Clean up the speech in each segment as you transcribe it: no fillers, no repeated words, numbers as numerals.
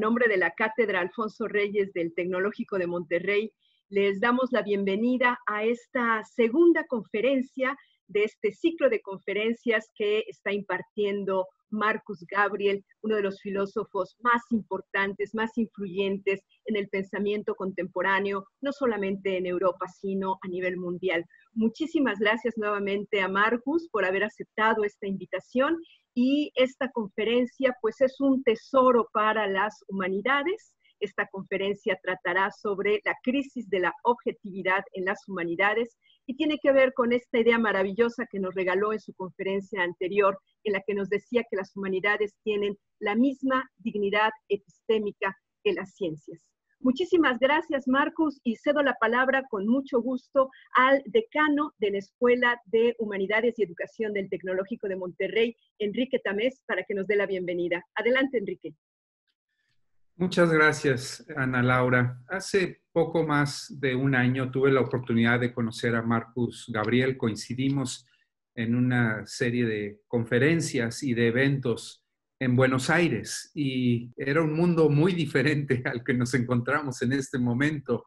nombre de la Cátedra Alfonso Reyes del Tecnológico de Monterrey, les damos la bienvenida a esta segunda conferencia de este ciclo de conferencias que está impartiendo Marcus Gabriel, uno de los filósofos más importantes, más influyentes en el pensamiento contemporáneo, no solamente en Europa, sino a nivel mundial. Muchísimas gracias nuevamente a Marcus por haber aceptado esta invitación, y esta conferencia pues es un tesoro para las humanidades. Esta conferencia tratará sobre la crisis de la objetividad en las humanidades y tiene que ver con esta idea maravillosa que nos regaló en su conferencia anterior, en la que nos decía que las humanidades tienen la misma dignidad epistémica que las ciencias. Muchísimas gracias, Marcus, y cedo la palabra con mucho gusto al decano de la Escuela de Humanidades y Educación del Tecnológico de Monterrey, Enrique Tamés, para que nos dé la bienvenida. Adelante, Enrique. Muchas gracias, Ana Laura. Hace poco más de un año tuve la oportunidad de conocer a Marcus Gabriel. Coincidimos en una serie de conferencias y de eventos en Buenos Aires, y era un mundo muy diferente al que nos encontramos en este momento.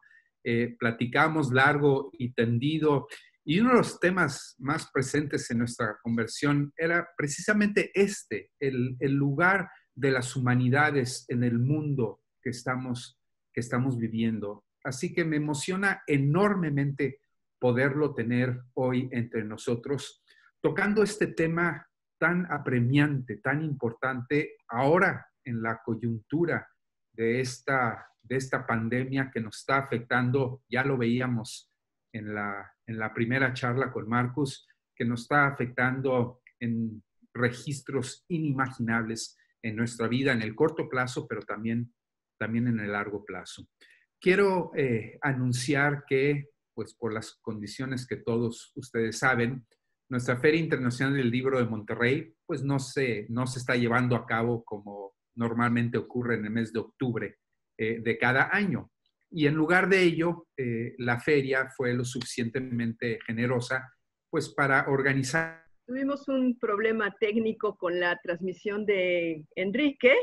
Platicamos largo y tendido, y uno de los temas más presentes en nuestra conversación era precisamente el lugar de las humanidades en el mundo que estamos viviendo. Así que me emociona enormemente poderlo tener hoy entre nosotros, tocando este tema tan apremiante, tan importante, ahora en la coyuntura de esta pandemia que nos está afectando. Ya lo veíamos en la primera charla con Marcus, que nos está afectando en registros inimaginables en nuestra vida, en el corto plazo, pero también en el largo plazo. Quiero anunciar que, pues por las condiciones que todos ustedes saben, nuestra Feria Internacional del Libro de Monterrey, pues no se está llevando a cabo como normalmente ocurre en el mes de octubre de cada año. Y en lugar de ello, la feria fue lo suficientemente generosa, pues para organizar. Tuvimos un problema técnico con la transmisión de Enrique.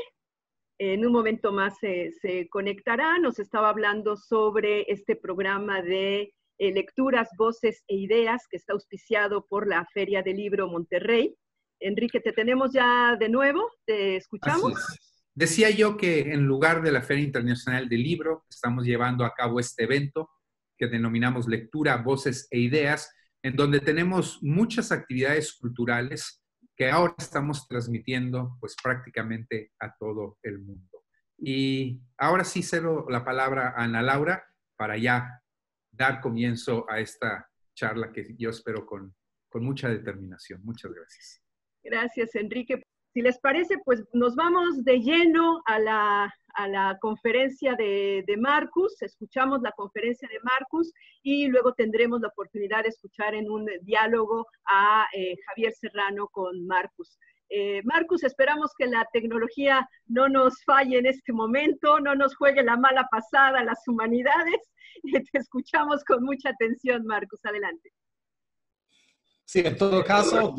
En un momento más se conectará. Nos estaba hablando sobre este programa de lecturas, voces e ideas que está auspiciado por la Feria del Libro Monterrey. Enrique, te tenemos ya de nuevo, ¿te escuchamos? Así es. Decía yo que en lugar de la Feria Internacional del Libro, estamos llevando a cabo este evento que denominamos Lectura, Voces e Ideas, en donde tenemos muchas actividades culturales que ahora estamos transmitiendo pues prácticamente a todo el mundo. Y ahora sí cedo la palabra a Ana Laura para ya dar comienzo a esta charla que yo espero con mucha determinación. Muchas gracias. Gracias, Enrique. Si les parece, pues nos vamos de lleno a la conferencia de Marcus. Escuchamos la conferencia de Marcus y luego tendremos la oportunidad de escuchar en un diálogo a Javier Serrano con Marcus. Marcus, esperamos que la tecnología no nos falle en este momento, no nos juegue la mala pasada a las humanidades. Te escuchamos con mucha atención, Marcus. Adelante. Sí, en todo caso,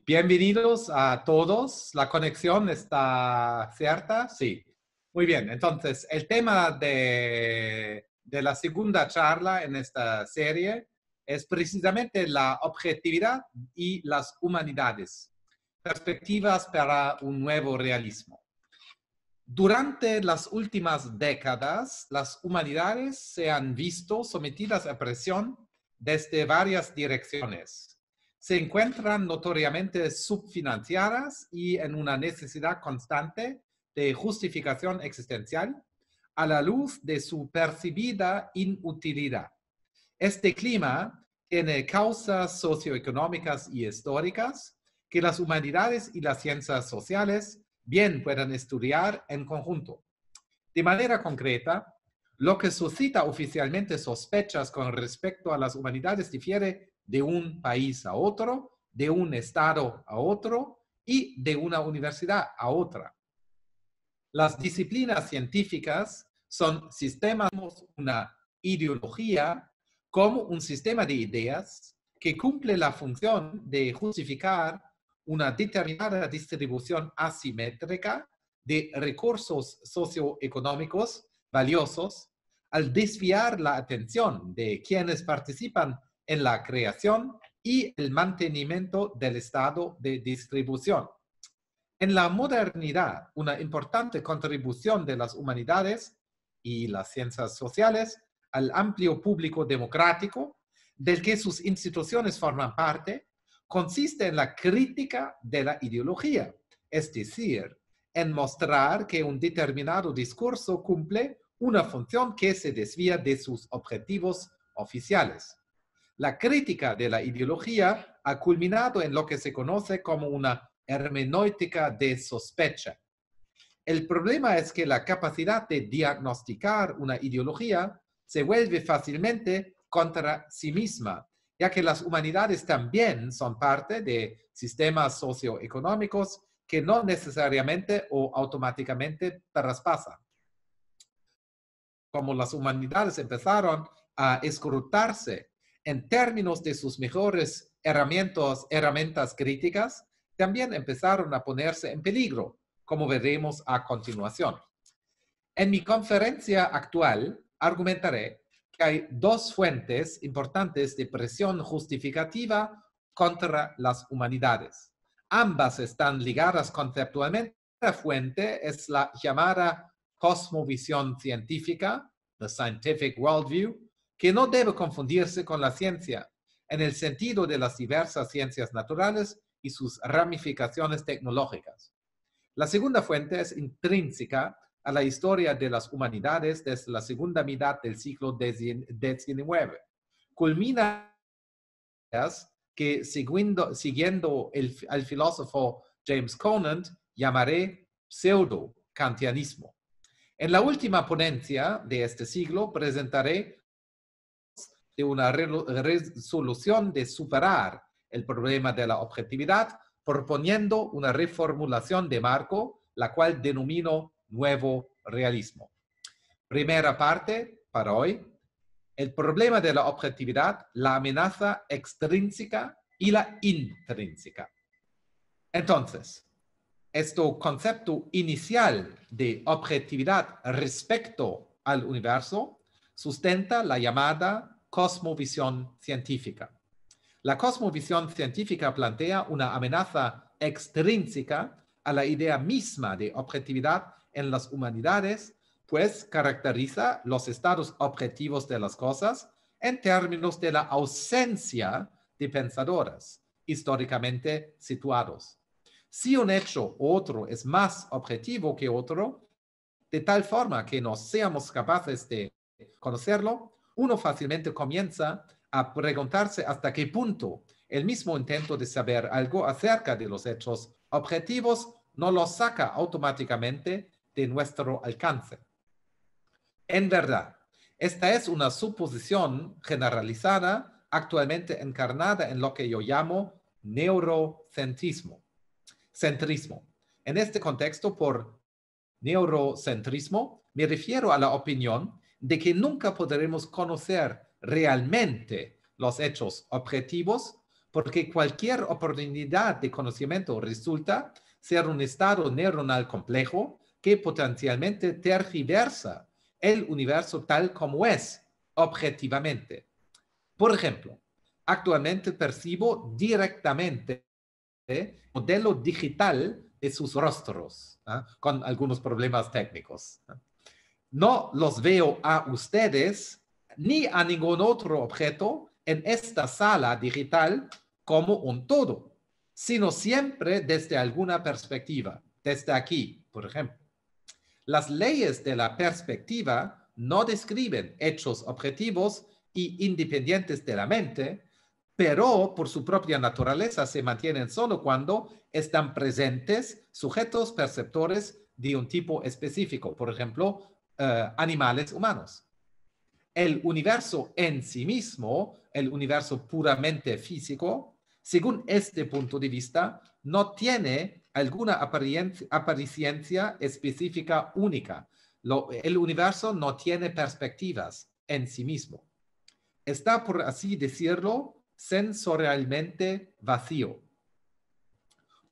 bienvenidos a todos. ¿La conexión está cierta? Sí. Muy bien. Entonces, el tema de la segunda charla en esta serie es precisamente la objetividad y las humanidades, perspectivas para un nuevo realismo. Durante las últimas décadas, las humanidades se han visto sometidas a presión desde varias direcciones. Se encuentran notoriamente subfinanciadas y en una necesidad constante de justificación existencial a la luz de su percibida inutilidad. Este clima tiene causas socioeconómicas y históricas que las humanidades y las ciencias sociales bien puedan estudiar en conjunto. De manera concreta, lo que suscita oficialmente sospechas con respecto a las humanidades difiere de un país a otro, de un estado a otro y de una universidad a otra. Las disciplinas científicas son sistemas, una ideología como un sistema de ideas que cumple la función de justificar una determinada distribución asimétrica de recursos socioeconómicos valiosos al desviar la atención de quienes participan en la creación y el mantenimiento del estado de distribución. En la modernidad, una importante contribución de las humanidades y las ciencias sociales al amplio público democrático, del que sus instituciones forman parte, consiste en la crítica de la ideología, es decir, en mostrar que un determinado discurso cumple una función que se desvía de sus objetivos oficiales. La crítica de la ideología ha culminado en lo que se conoce como una hermenéutica de sospecha. El problema es que la capacidad de diagnosticar una ideología se vuelve fácilmente contra sí misma, ya que las humanidades también son parte de sistemas socioeconómicos que no necesariamente o automáticamente traspasan. Como las humanidades empezaron a escrutarse en términos de sus mejores herramientas críticas, también empezaron a ponerse en peligro, como veremos a continuación. En mi conferencia actual argumentaré que hay dos fuentes importantes de presión justificativa contra las humanidades. Ambas están ligadas conceptualmente. La fuente es la llamada cosmovisión científica, the scientific worldview, que no debe confundirse con la ciencia, en el sentido de las diversas ciencias naturales y sus ramificaciones tecnológicas. La segunda fuente es intrínseca a la historia de las humanidades desde la segunda mitad del siglo XIX. Culmina que, siguiendo al filósofo James Conant, llamaré pseudo-kantianismo. En la última ponencia de este siglo presentaré de una resolución de superar el problema de la objetividad, proponiendo una reformulación de Marco, la cual denomino nuevo realismo. Primera parte para hoy: el problema de la objetividad, la amenaza extrínseca y la intrínseca. Entonces, este concepto inicial de objetividad respecto al universo sustenta la llamada cosmovisión científica. La cosmovisión científica plantea una amenaza extrínseca a la idea misma de objetividad en las humanidades, pues caracteriza los estados objetivos de las cosas en términos de la ausencia de pensadores históricamente situados. Si un hecho u otro es más objetivo que otro, de tal forma que no seamos capaces de conocerlo, uno fácilmente comienza a preguntarse hasta qué punto el mismo intento de saber algo acerca de los hechos objetivos no lo saca automáticamente de nuestro alcance. En verdad, esta es una suposición generalizada actualmente encarnada en lo que yo llamo neurocentrismo. En este contexto, por neurocentrismo, me refiero a la opinión de que nunca podremos conocer realmente los hechos objetivos, porque cualquier oportunidad de conocimiento resulta ser un estado neuronal complejo que potencialmente tergiversa el universo tal como es objetivamente. Por ejemplo, actualmente percibo directamente el modelo digital de sus rostros, con algunos problemas técnicos. No los veo a ustedes ni a ningún otro objeto en esta sala digital como un todo, sino siempre desde alguna perspectiva, desde aquí, por ejemplo. Las leyes de la perspectiva no describen hechos objetivos y independientes de la mente, pero por su propia naturaleza se mantienen solo cuando están presentes sujetos perceptores de un tipo específico, por ejemplo, animales humanos. El universo en sí mismo, el universo puramente físico, según este punto de vista, no tiene alguna apariencia específica única. El universo no tiene perspectivas en sí mismo. Está, por así decirlo, sensorialmente vacío.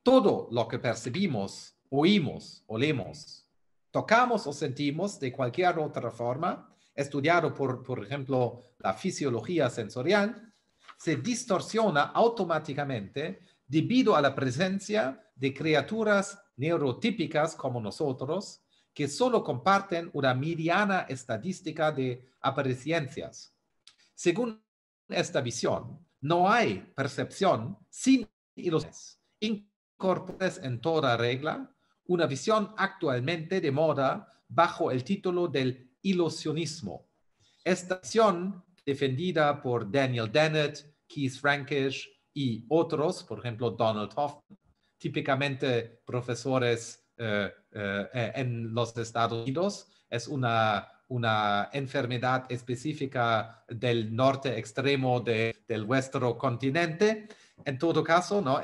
Todo lo que percibimos oímos, olemos, tocamos o sentimos de cualquier otra forma, estudiado por ejemplo, la fisiología sensorial, se distorsiona automáticamente debido a la presencia de criaturas neurotípicas como nosotros, que solo comparten una mediana estadística de apariencias. Según esta visión, no hay percepción sin ilusiones incorporadas en toda regla, una visión actualmente de moda bajo el título del ilusionismo. Esta visión, defendida por Daniel Dennett, Keith Frankish y otros, por ejemplo, Donald Hoffman, típicamente profesores en los Estados Unidos, es una enfermedad específica del norte extremo del nuestro continente. En todo caso, ¿no?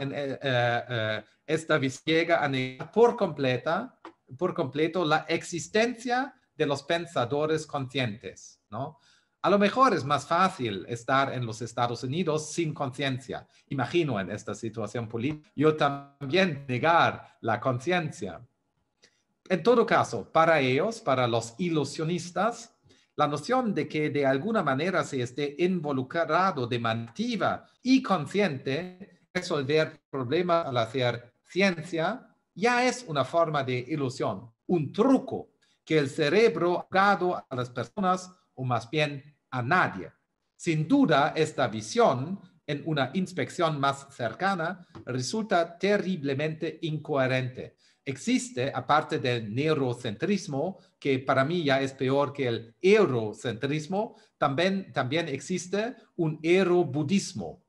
Esta visión llega a negar por completo la existencia de los pensadores conscientes, ¿no? A lo mejor es más fácil estar en los Estados Unidos sin conciencia. Imagino en esta situación política, yo también negar la conciencia. En todo caso, para ellos, para los ilusionistas, la noción de que de alguna manera se esté involucrado de manera activa y consciente resolver problemas al hacer ciencia ya es una forma de ilusión, un truco que el cerebro ha dado a las personas o más bien a nadie. Sin duda, esta visión en una inspección más cercana resulta terriblemente incoherente. Existe, aparte del neurocentrismo, que para mí ya es peor que el eurocentrismo, también existe un eurobudismo.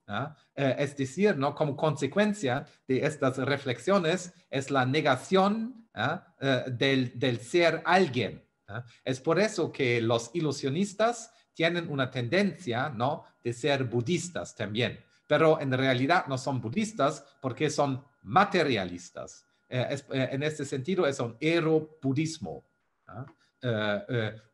Es decir, ¿no? Como consecuencia de estas reflexiones es la negación del ser alguien. Es por eso que los ilusionistas tienen una tendencia, ¿no?, de ser budistas también, pero en realidad no son budistas porque son materialistas. En este sentido es un eurobudismo,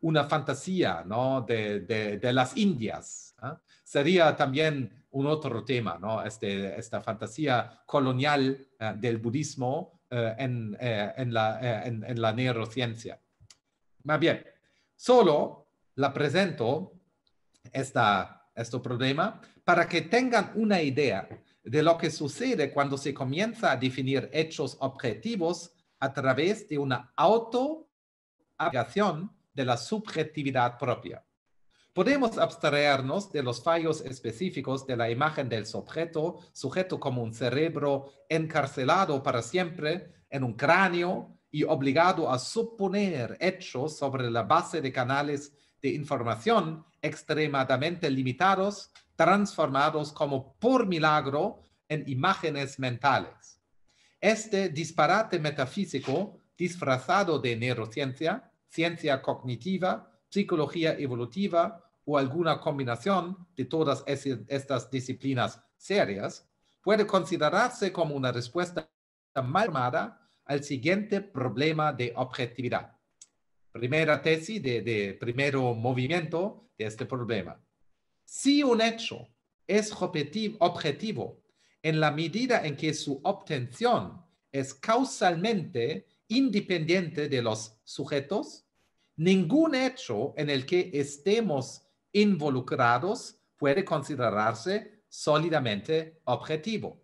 una fantasía, ¿no?, de las Indias. Sería también un otro tema, ¿no?, esta fantasía colonial del budismo en la neurociencia. Más bien, solo la presento este problema para que tengan una idea de lo que sucede cuando se comienza a definir hechos objetivos a través de una autoaplicación de la subjetividad propia. Podemos abstraernos de los fallos específicos de la imagen del sujeto como un cerebro encarcelado para siempre en un cráneo y obligado a suponer hechos sobre la base de canales de información extremadamente limitados, transformados como por milagro en imágenes mentales. Este disparate metafísico, disfrazado de neurociencia, ciencia cognitiva, psicología evolutiva o alguna combinación de todas estas disciplinas serias, puede considerarse como una respuesta mal armada al siguiente problema de objetividad. Primera tesis de primero movimiento de este problema. Si un hecho es objetivo en la medida en que su obtención es causalmente independiente de los sujetos, ningún hecho en el que estemos involucrados puede considerarse sólidamente objetivo.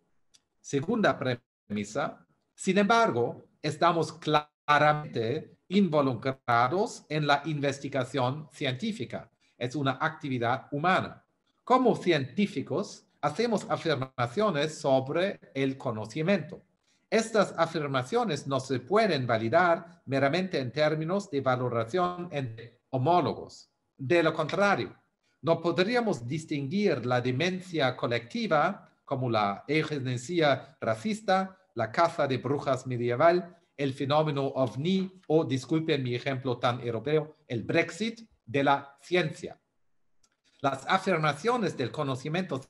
Segunda premisa, sin embargo, estamos claramente involucrados en la investigación científica. Es una actividad humana. Como científicos, hacemos afirmaciones sobre el conocimiento. Estas afirmaciones no se pueden validar meramente en términos de valoración entre homólogos. De lo contrario, no podríamos distinguir la demencia colectiva, como la eugenesia racista, la caza de brujas medieval, el fenómeno ovni o, disculpen mi ejemplo tan europeo, el Brexit, de la ciencia. Las afirmaciones del conocimiento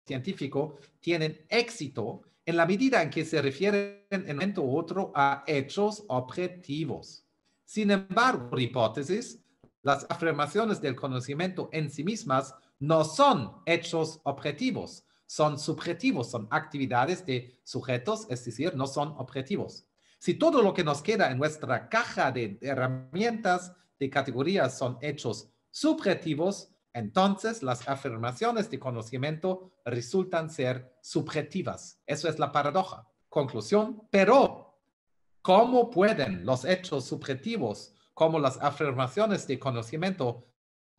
científico tienen éxito en la medida en que se refieren en un momento u otro a hechos objetivos. Sin embargo, por hipótesis, las afirmaciones del conocimiento en sí mismas no son hechos objetivos, son subjetivos, son actividades de sujetos, es decir, no son objetivos. Si todo lo que nos queda en nuestra caja de herramientas de categorías son hechos subjetivos, entonces las afirmaciones de conocimiento resultan ser subjetivas. Eso es la paradoja. Conclusión, pero ¿cómo pueden los hechos subjetivos, como las afirmaciones de conocimiento,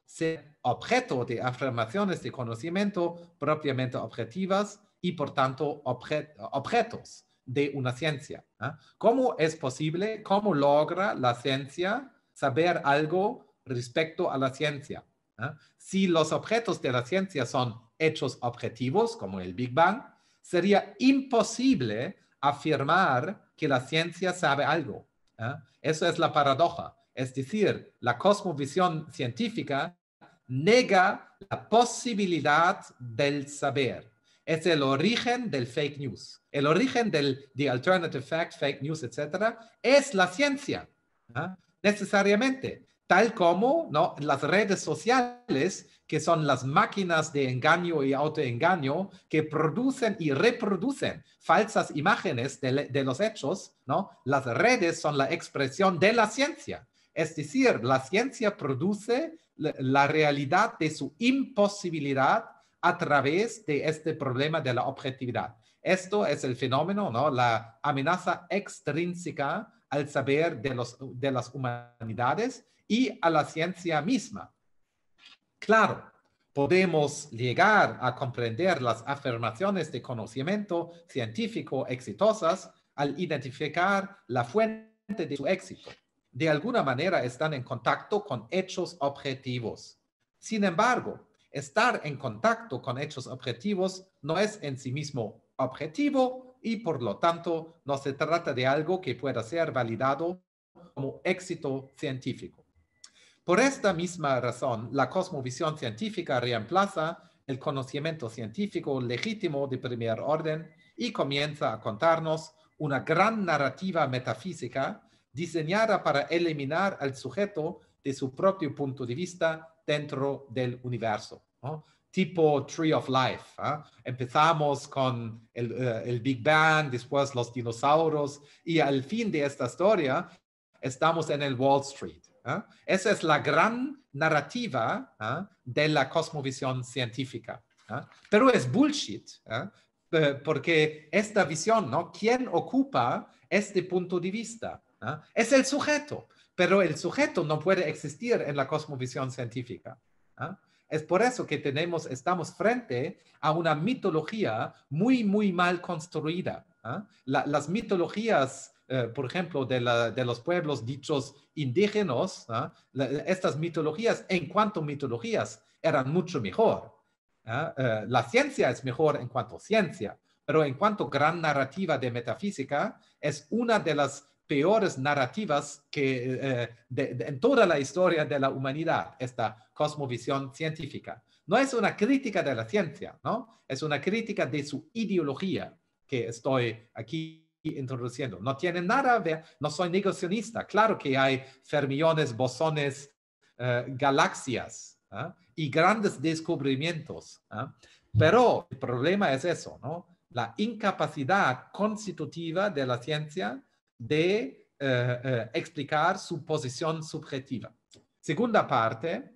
ser objeto de afirmaciones de conocimiento propiamente objetivas y por tanto objetos de una ciencia? ¿Cómo es posible, cómo logra la ciencia saber algo respecto a la ciencia? Si los objetos de la ciencia son hechos objetivos, como el Big Bang, sería imposible afirmar que la ciencia sabe algo. Eso es la paradoja. Es decir, la cosmovisión científica nega la posibilidad del saber. Es el origen del fake news. El origen del the alternative fact, fake news, etc., es la ciencia, necesariamente. Tal como, ¿no?, las redes sociales, que son las máquinas de engaño y autoengaño que producen y reproducen falsas imágenes de los hechos, ¿no? Las redes son la expresión de la ciencia. Es decir, la ciencia produce la realidad de su imposibilidad a través de este problema de la objetividad. Esto es el fenómeno, ¿no?, la amenaza extrínseca al saber de las humanidades y a la ciencia misma. Claro, podemos llegar a comprender las afirmaciones de conocimiento científico exitosas al identificar la fuente de su éxito. De alguna manera están en contacto con hechos objetivos. Sin embargo, estar en contacto con hechos objetivos no es en sí mismo objetivo y por lo tanto no se trata de algo que pueda ser validado como éxito científico. Por esta misma razón, la cosmovisión científica reemplaza el conocimiento científico legítimo de primer orden y comienza a contarnos una gran narrativa metafísica diseñada para eliminar al sujeto de su propio punto de vista dentro del universo, ¿no? Tipo Tree of Life. Empezamos con el Big Bang, después los dinosaurios, y al fin de esta historia estamos en el Wall Street. Esa es la gran narrativa de la cosmovisión científica. Pero es bullshit, porque esta visión, ¿no?, ¿quién ocupa este punto de vista? Es el sujeto, pero el sujeto no puede existir en la cosmovisión científica. Es por eso que estamos frente a una mitología muy, muy mal construida. Las mitologías, por ejemplo, de los pueblos dichos indígenas, estas mitologías, en cuanto a mitologías, eran mucho mejor. La ciencia es mejor en cuanto a ciencia, pero en cuanto a gran narrativa de metafísica, es una de las peores narrativas que en toda la historia de la humanidad, esta cosmovisión científica. No es una crítica de la ciencia, ¿no? Es una crítica de su ideología que estoy aquí introduciendo. No tiene nada a ver, no soy negacionista. Claro que hay fermiones, bosones, galaxias y grandes descubrimientos. Pero el problema es eso, ¿no? La incapacidad constitutiva de la ciencia de explicar su posición subjetiva. Segunda parte,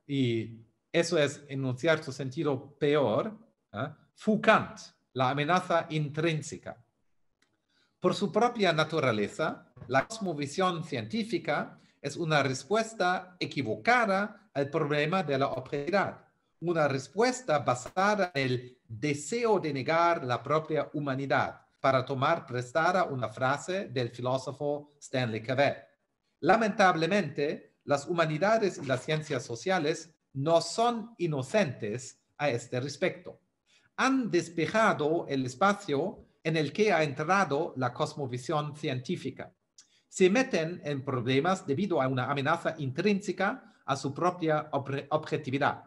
y eso es en un cierto sentido peor, Foucault, la amenaza intrínseca. Por su propia naturaleza, la cosmovisión científica es una respuesta equivocada al problema de la objetividad, una respuesta basada en el deseo de negar la propia humanidad, para tomar prestada una frase del filósofo Stanley Cavell. Lamentablemente, las humanidades y las ciencias sociales no son inocentes a este respecto. Han despejado el espacio en el que ha entrado la cosmovisión científica. Se meten en problemas debido a una amenaza intrínseca a su propia objetividad.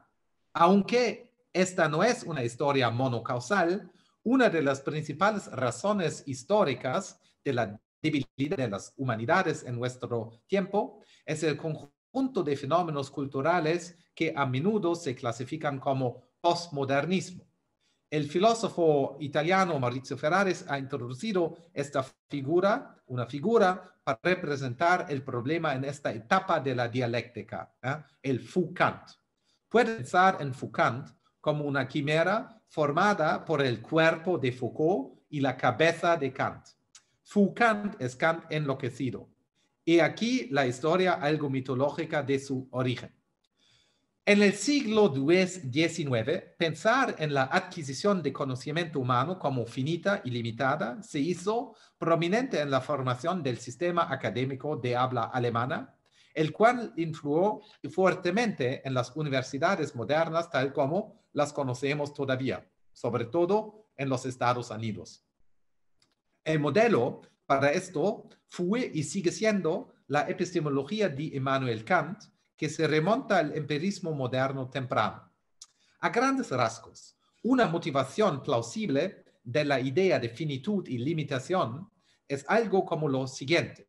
Aunque esta no es una historia monocausal, una de las principales razones históricas de la debilidad de las humanidades en nuestro tiempo es el conjunto de fenómenos culturales que a menudo se clasifican como postmodernismo. el filósofo italiano Maurizio Ferraris ha introducido esta figura, una figura para representar el problema en esta etapa de la dialéctica, el Foucant. Puede pensar en Foucant como una quimera formada por el cuerpo de Foucault y la cabeza de Kant. Foucant es Kant enloquecido. Y aquí la historia algo mitológica de su origen. En el siglo XIX, pensar en la adquisición de conocimiento humano como finita y limitada se hizo prominente en la formación del sistema académico de habla alemana, el cual influyó fuertemente en las universidades modernas tal como las conocemos todavía, sobre todo en los Estados Unidos. El modelo para esto fue y sigue siendo la epistemología de Immanuel Kant, que se remonta al empirismo moderno temprano. A grandes rasgos, una motivación plausible de la idea de finitud y limitación es algo como lo siguiente.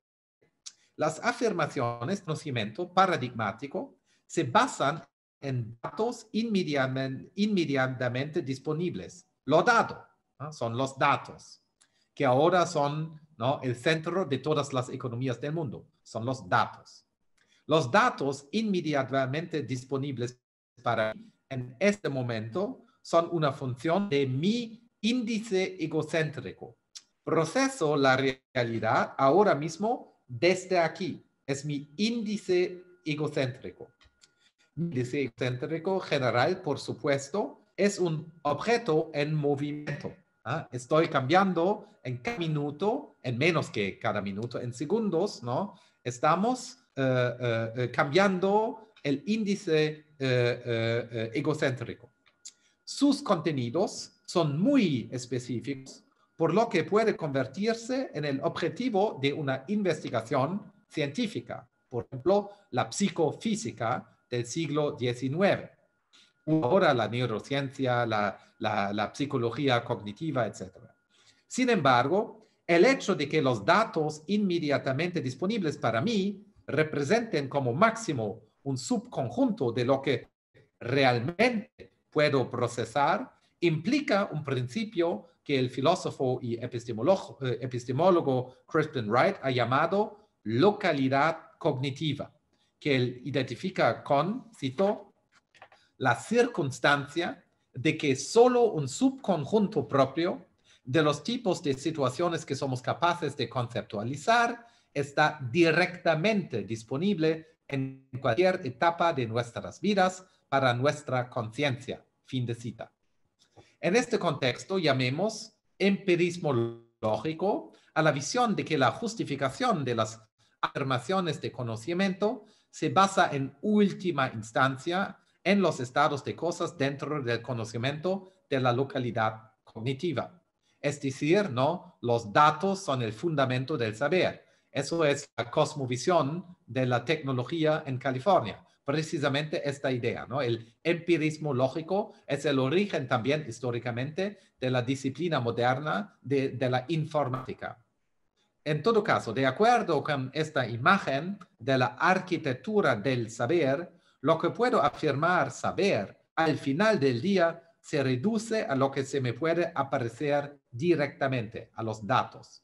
Las afirmaciones de conocimiento paradigmático se basan en datos inmediatamente disponibles. Lo dado, ¿no? Son los datos, que ahora son, ¿no?, el centro de todas las economías del mundo. Son los datos. Los datos inmediatamente disponibles para mí en este momento son una función de mi índice egocéntrico. Proceso la realidad ahora mismo desde aquí. Es mi índice egocéntrico. Mi índice egocéntrico general, por supuesto, es un objeto en movimiento. Estoy cambiando en cada minuto, en menos que cada minuto, en segundos, ¿no? Estamos cambiando el índice egocéntrico. Sus contenidos son muy específicos, por lo que puede convertirse en el objetivo de una investigación científica, por ejemplo, la psicofísica del siglo XIX, ahora la neurociencia, la psicología cognitiva, etc. Sin embargo, el hecho de que los datos inmediatamente disponibles para mí representen como máximo un subconjunto de lo que realmente puedo procesar, implica un principio que el filósofo y epistemólogo Crispin Wright ha llamado localidad cognitiva, que él identifica con, cito, la circunstancia de que solo un subconjunto propio de los tipos de situaciones que somos capaces de conceptualizar está directamente disponible en cualquier etapa de nuestras vidas para nuestra conciencia. Fin de cita. En este contexto llamemos empirismo lógico a la visión de que la justificación de las afirmaciones de conocimiento se basa en última instancia en los estados de cosas dentro del conocimiento de la localidad cognitiva. Es decir, ¿no?, los datos son el fundamento del saber. Eso es la cosmovisión de la tecnología en California. Precisamente esta idea, ¿no? El empirismo lógico es el origen también históricamente de la disciplina moderna de la informática. En todo caso, de acuerdo con esta imagen de la arquitectura del saber, lo que puedo afirmar saber al final del día se reduce a lo que se me puede aparecer directamente, a los datos.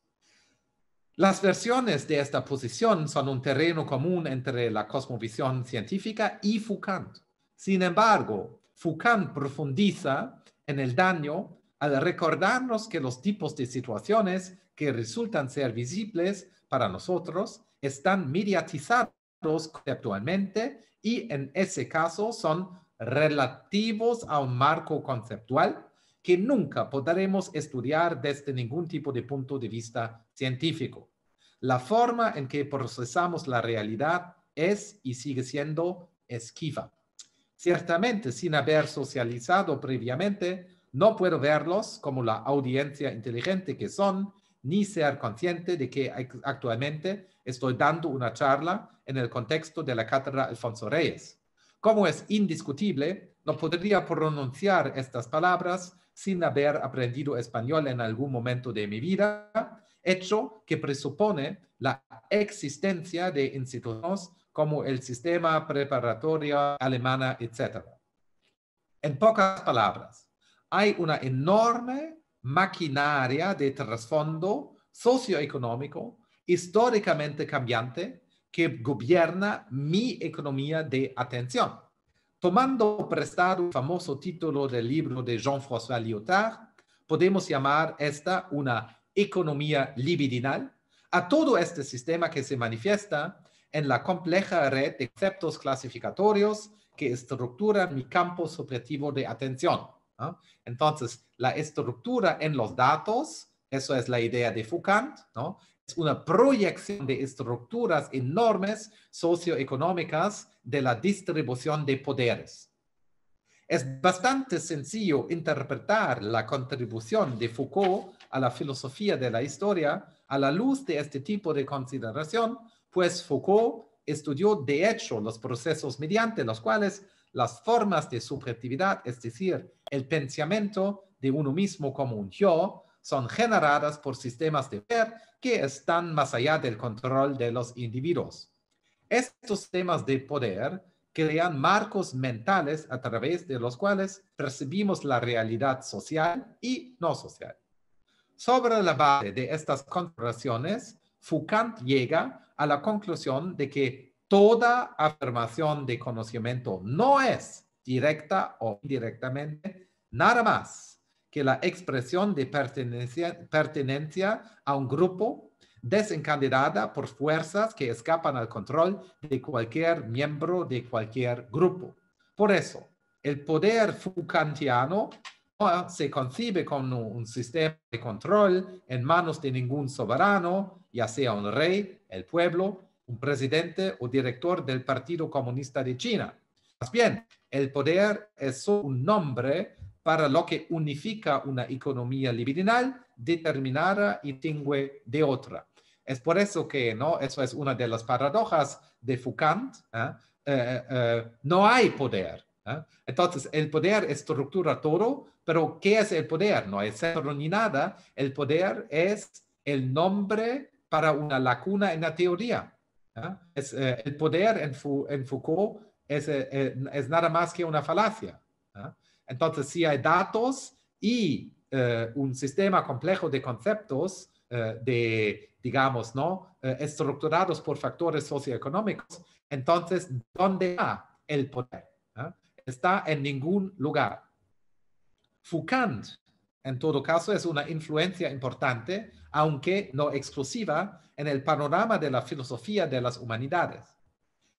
Las versiones de esta posición son un terreno común entre la cosmovisión científica y Foucant. Sin embargo, Foucant profundiza en el daño al recordarnos que los tipos de situaciones que resultan ser visibles para nosotros están mediatizados conceptualmente y en ese caso son relativos a un marco conceptual que nunca podremos estudiar desde ningún tipo de punto de vista científico. La forma en que procesamos la realidad es y sigue siendo esquiva. Ciertamente, sin haber socializado previamente, no puedo verlos como la audiencia inteligente que son, ni ser consciente de que actualmente estoy dando una charla en el contexto de la Cátedra Alfonso Reyes. Como es indiscutible, no podría pronunciar estas palabras sin haber aprendido español en algún momento de mi vida, hecho que presupone la existencia de instituciones como el sistema preparatorio alemana, etc. En pocas palabras, hay una enorme maquinaria de trasfondo socioeconómico históricamente cambiante que gobierna mi economía de atención. Tomando prestado el famoso título del libro de Jean-François Lyotard, podemos llamar esta una economía libidinal a todo este sistema que se manifiesta en la compleja red de conceptos clasificatorios que estructuran mi campo subjetivo de atención, ¿no? Entonces, la estructura en los datos, eso es la idea de Foucault, ¿no? Es una proyección de estructuras enormes socioeconómicas de la distribución de poderes. Es bastante sencillo interpretar la contribución de Foucault a la filosofía de la historia a la luz de este tipo de consideración, pues Foucault estudió de hecho los procesos mediante los cuales las formas de subjetividad, es decir, el pensamiento de uno mismo como un yo, son generadas por sistemas de poder que están más allá del control de los individuos. Estos sistemas de poder crean marcos mentales a través de los cuales percibimos la realidad social y no social. Sobre la base de estas consideraciones, Foucault llega a la conclusión de que toda afirmación de conocimiento no es directa o indirectamente nada más que la expresión de pertenencia a un grupo desencadenada por fuerzas que escapan al control de cualquier miembro de cualquier grupo. Por eso, el poder Foucaultiano no se concibe como un sistema de control en manos de ningún soberano, ya sea un rey, el pueblo, un presidente o director del Partido Comunista de China. Más bien, el poder es solo un nombre para lo que unifica una economía libidinal determinada y distingue de otra. Es por eso que, ¿no? Eso es una de las paradojas de Foucault. No hay poder. Entonces, el poder estructura todo, pero ¿qué es el poder? No es centro ni nada. El poder es el nombre para una lacuna en la teoría. El poder en Foucault es nada más que una falacia. Entonces, si hay datos y un sistema complejo de conceptos digamos, ¿no? Estructurados por factores socioeconómicos, entonces, ¿dónde está el poder? Está en ningún lugar. Foucault, en todo caso, es una influencia importante, aunque no exclusiva, en el panorama de la filosofía de las humanidades.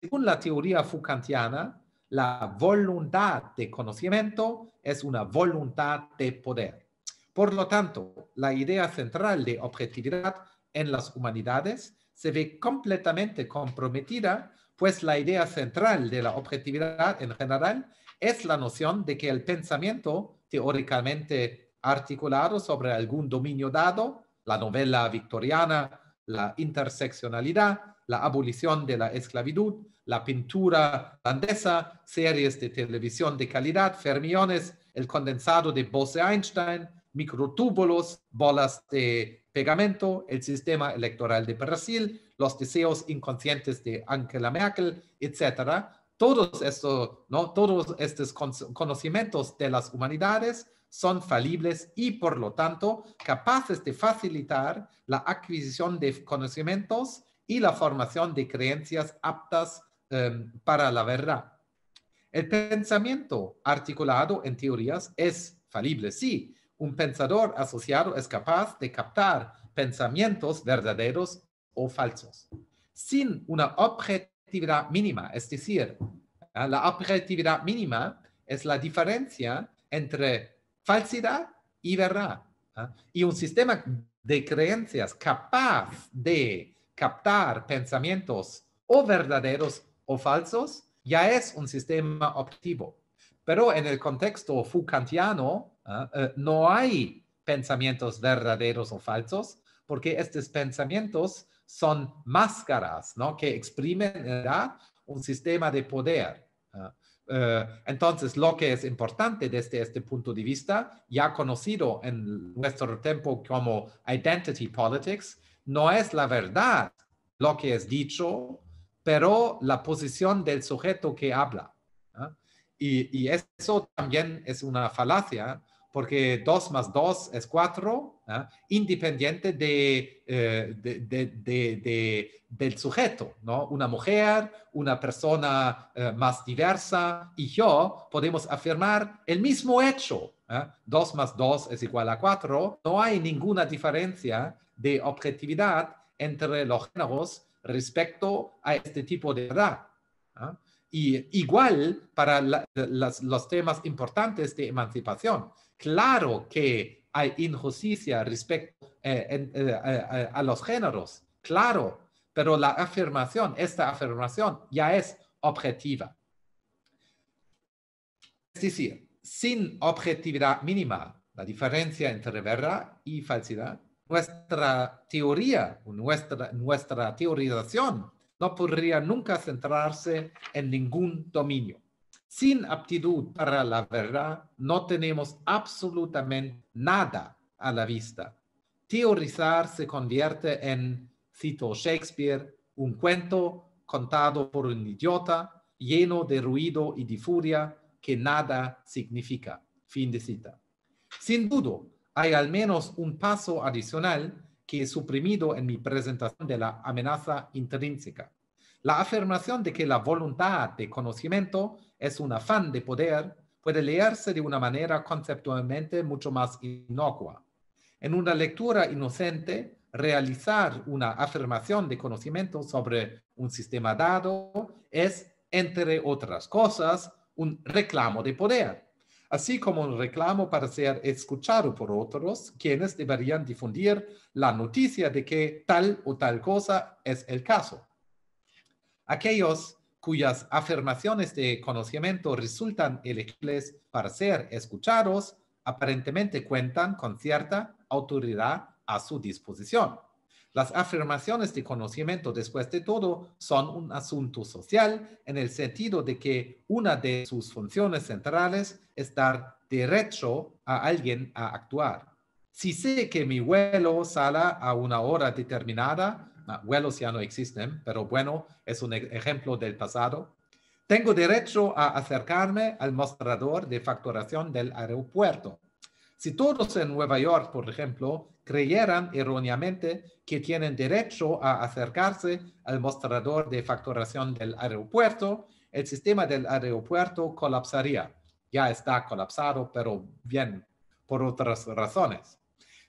Según la teoría Foucaultiana, la voluntad de conocimiento es una voluntad de poder. Por lo tanto, la idea central de objetividad en las humanidades se ve completamente comprometida, pues la idea central de la objetividad en general es la noción de que el pensamiento teóricamente articulado sobre algún dominio dado, la novela victoriana, la interseccionalidad, la abolición de la esclavitud, la pintura holandesa, series de televisión de calidad, fermiones, el condensado de Bose-Einstein, microtúbulos, bolas de pegamento, el sistema electoral de Brasil, los deseos inconscientes de Angela Merkel, etc. Todos estos conocimientos de las humanidades son falibles y, por lo tanto, capaces de facilitar la adquisición de conocimientos y la formación de creencias aptas para la verdad. El pensamiento articulado en teorías es falible, sí. Un pensador asociado es capaz de captar pensamientos verdaderos o falsos. Sin una objetividad mínima, es decir, la objetividad mínima es la diferencia entre falsidad y verdad. Y un sistema de creencias capaz de captar pensamientos o verdaderos o falsos ya es un sistema objetivo. Pero en el contexto Foucaultiano no hay pensamientos verdaderos o falsos, porque estos pensamientos son máscaras, ¿no? Que exprimen en realidad un sistema de poder. Entonces, lo que es importante desde este punto de vista, ya conocido en nuestro tiempo como identity politics, no es la verdad lo que es dicho, pero la posición del sujeto que habla. Y eso también es una falacia, porque 2 más 2 es 4, independiente del sujeto, ¿no? Una mujer, una persona más diversa y yo podemos afirmar el mismo hecho. 2 más 2 es igual a 4. No hay ninguna diferencia de objetividad entre los géneros respecto a este tipo de verdad. Y igual para los temas importantes de emancipación. Claro que hay injusticia respecto a los géneros, claro, pero esta afirmación ya es objetiva. Es decir, sin objetividad mínima, la diferencia entre verdad y falsedad, nuestra teoría, nuestra teorización no podría nunca centrarse en ningún dominio. Sin aptitud para la verdad, no tenemos absolutamente nada a la vista. Teorizar se convierte en, cito Shakespeare, un cuento contado por un idiota, lleno de ruido y de furia que nada significa. Fin de cita. Sin duda, hay al menos un paso adicional que he suprimido en mi presentación de la amenaza intrínseca. La afirmación de que la voluntad de conocimiento es un afán de poder puede leerse de una manera conceptualmente mucho más inocua. En una lectura inocente, realizar una afirmación de conocimiento sobre un sistema dado es, entre otras cosas, un reclamo de poder, así como un reclamo para ser escuchado por otros, quienes deberían difundir la noticia de que tal o tal cosa es el caso. Aquellos cuyas afirmaciones de conocimiento resultan elegibles para ser escuchados, aparentemente cuentan con cierta autoridad a su disposición. Las afirmaciones de conocimiento, después de todo, son un asunto social en el sentido de que una de sus funciones centrales es dar derecho a alguien a actuar. Si sé que mi vuelo sale a una hora determinada, vuelos ya no existen, pero bueno, es un ejemplo del pasado, tengo derecho a acercarme al mostrador de facturación del aeropuerto. Si todos en Nueva York, por ejemplo, creyeran erróneamente que tienen derecho a acercarse al mostrador de facturación del aeropuerto, el sistema del aeropuerto colapsaría. Ya está colapsado, pero bien, por otras razones.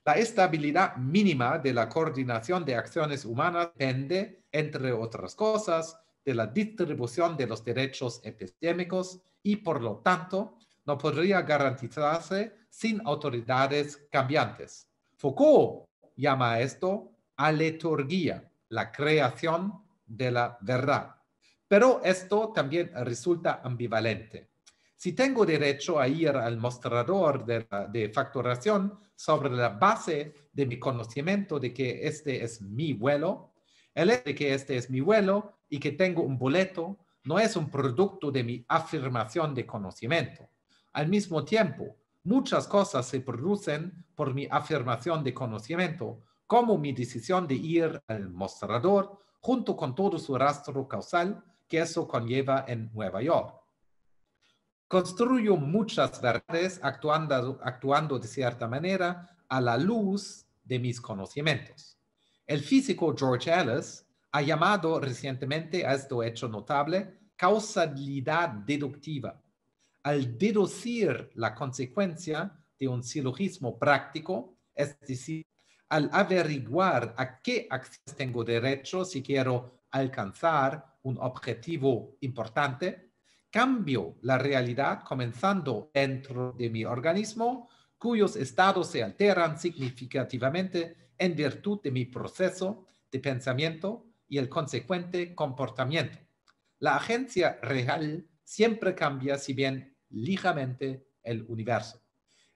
La estabilidad mínima de la coordinación de acciones humanas depende, entre otras cosas, de la distribución de los derechos epistémicos y, por lo tanto, no podría garantizarse sin autoridades cambiantes. Foucault llama a esto aleturgia, la creación de la verdad. Pero esto también resulta ambivalente. Si tengo derecho a ir al mostrador de facturación sobre la base de mi conocimiento de que este es mi vuelo, el hecho de que este es mi vuelo y que tengo un boleto no es un producto de mi afirmación de conocimiento. Al mismo tiempo, muchas cosas se producen por mi afirmación de conocimiento, como mi decisión de ir al mostrador junto con todo su rastro causal que eso conlleva en Nueva York. Construyo muchas verdades actuando de cierta manera a la luz de mis conocimientos. El físico George Ellis ha llamado recientemente a este hecho notable causalidad deductiva. Al deducir la consecuencia de un silogismo práctico, es decir, al averiguar a qué acciones tengo derecho si quiero alcanzar un objetivo importante, cambio la realidad comenzando dentro de mi organismo, cuyos estados se alteran significativamente en virtud de mi proceso de pensamiento y el consecuente comportamiento. La agencia real siempre cambia, si bien ligeramente, el universo.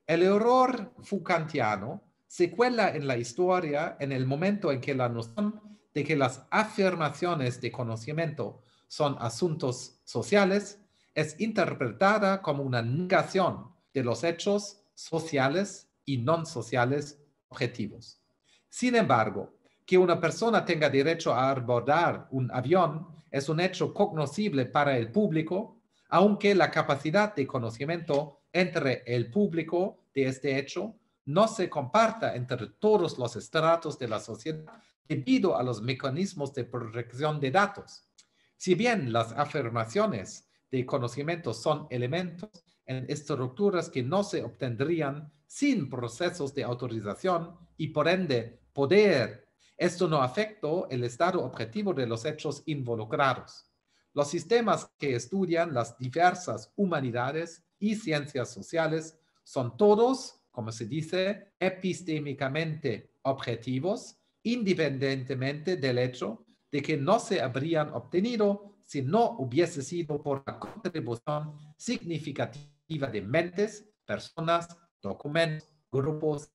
El error Foucaultiano se cuela en la historia en el momento en que la noción de que las afirmaciones de conocimiento son asuntos sociales es interpretada como una negación de los hechos sociales y no sociales objetivos. Sin embargo, que una persona tenga derecho a abordar un avión es un hecho cognoscible para el público, aunque la capacidad de conocimiento entre el público de este hecho no se comparta entre todos los estratos de la sociedad debido a los mecanismos de protección de datos. Si bien las afirmaciones de conocimiento son elementos en estructuras que no se obtendrían sin procesos de autorización y por ende poder, esto no afecta el estado objetivo de los hechos involucrados. Los sistemas que estudian las diversas humanidades y ciencias sociales son todos, como se dice, epistémicamente objetivos, independientemente del hecho de que no se habrían obtenido si no hubiese sido por la contribución significativa de mentes, personas, documentos, grupos,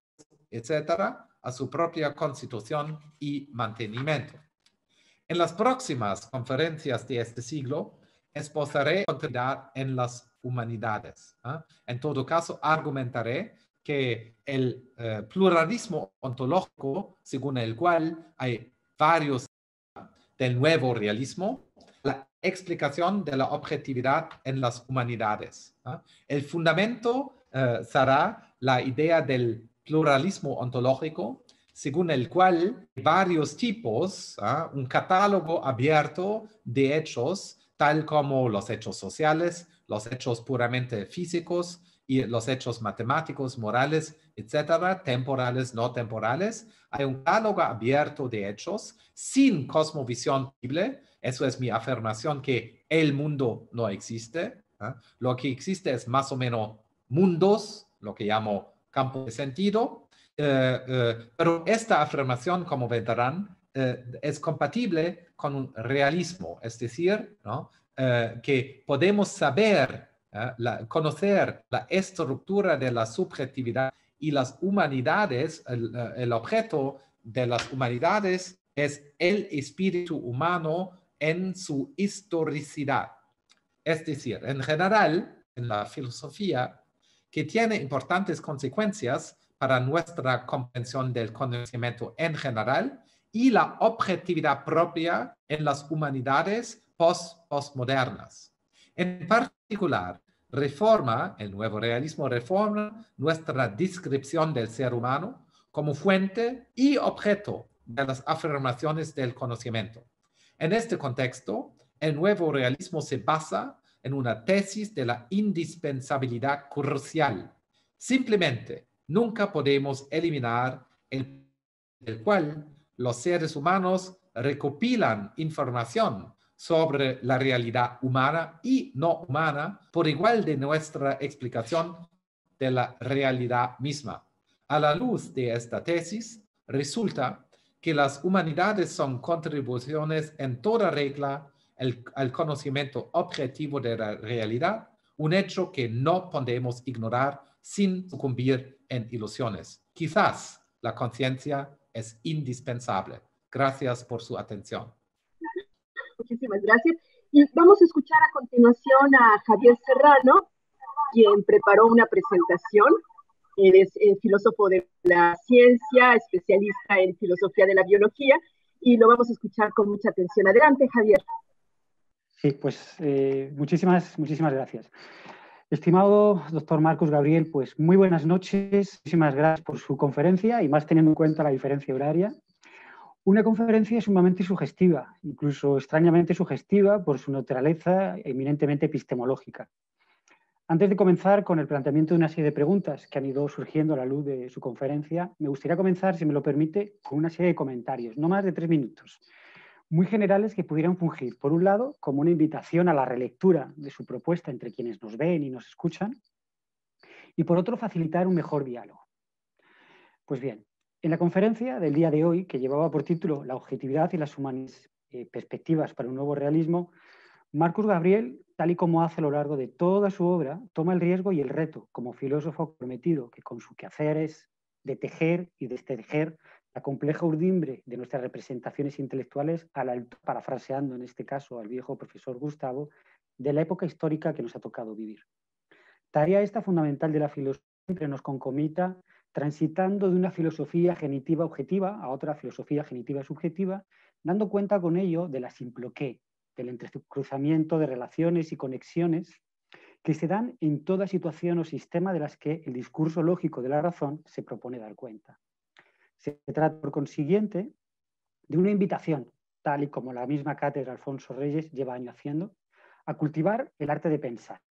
etcétera, a su propia constitución y mantenimiento. En las próximas conferencias de este siglo, esbozaré continuidad en las humanidades. En todo caso, argumentaré que el pluralismo ontológico, según el cual hay varios del nuevo realismo, la explicación de la objetividad en las humanidades. El fundamento será la idea del pluralismo ontológico, según el cual varios tipos, un catálogo abierto de hechos, tal como los hechos sociales, los hechos puramente físicos y los hechos matemáticos, morales, etcétera, temporales, no temporales. Hay un catálogo abierto de hechos sin cosmovisión posible. Eso es mi afirmación que el mundo no existe. Lo que existe es más o menos mundos, lo que llamo campo de sentido. Pero esta afirmación, como verán, es compatible con un realismo, es decir, ¿no? Que podemos saber, conocer la estructura de la subjetividad y las humanidades, el objeto de las humanidades es el espíritu humano en su historicidad. Es decir, en general, en la filosofía, que tiene importantes consecuencias para nuestra comprensión del conocimiento en general y la objetividad propia en las humanidades postmodernas. En particular, el nuevo realismo reforma nuestra descripción del ser humano como fuente y objeto de las afirmaciones del conocimiento. En este contexto, el nuevo realismo se basa en una tesis de la indispensabilidad crucial. Simplemente, nunca podemos eliminar el cual los seres humanos recopilan información sobre la realidad humana y no humana por igual de nuestra explicación de la realidad misma. A la luz de esta tesis, resulta que las humanidades son contribuciones en toda regla al conocimiento objetivo de la realidad, un hecho que no podemos ignorar sin sucumbir en ilusiones. Quizás la conciencia es indispensable. Gracias por su atención. Muchísimas gracias. Y vamos a escuchar a continuación a Javier Serrano, quien preparó una presentación. Él es filósofo de la ciencia, especialista en filosofía de la biología, y lo vamos a escuchar con mucha atención. Adelante, Javier. Sí, pues muchísimas gracias. Estimado doctor Marcus Gabriel, pues muy buenas noches. Muchísimas gracias por su conferencia y más teniendo en cuenta la diferencia horaria. Una conferencia sumamente sugestiva, incluso extrañamente sugestiva por su naturaleza eminentemente epistemológica. Antes de comenzar con el planteamiento de una serie de preguntas que han ido surgiendo a la luz de su conferencia, me gustaría comenzar, si me lo permite, con una serie de comentarios, no más de 3 minutos, muy generales que pudieran fungir, por un lado, como una invitación a la relectura de su propuesta entre quienes nos ven y nos escuchan, y por otro, facilitar un mejor diálogo. Pues bien, en la conferencia del día de hoy, que llevaba por título La objetividad y las humanas perspectivas para un nuevo realismo, Marcus Gabriel, tal y como hace a lo largo de toda su obra, toma el riesgo y el reto, como filósofo prometido, que con su quehacer es de tejer y destejer la compleja urdimbre de nuestras representaciones intelectuales, parafraseando en este caso al viejo profesor Gustavo, de la época histórica que nos ha tocado vivir. Tarea esta fundamental de la filosofía siempre nos concomita transitando de una filosofía genitiva objetiva a otra filosofía genitiva subjetiva, dando cuenta con ello de la simploqué, del entrecruzamiento de relaciones y conexiones que se dan en toda situación o sistema de las que el discurso lógico de la razón se propone dar cuenta. Se trata, por consiguiente, de una invitación, tal y como la misma cátedra Alfonso Reyes lleva años haciendo, a cultivar el arte de pensar,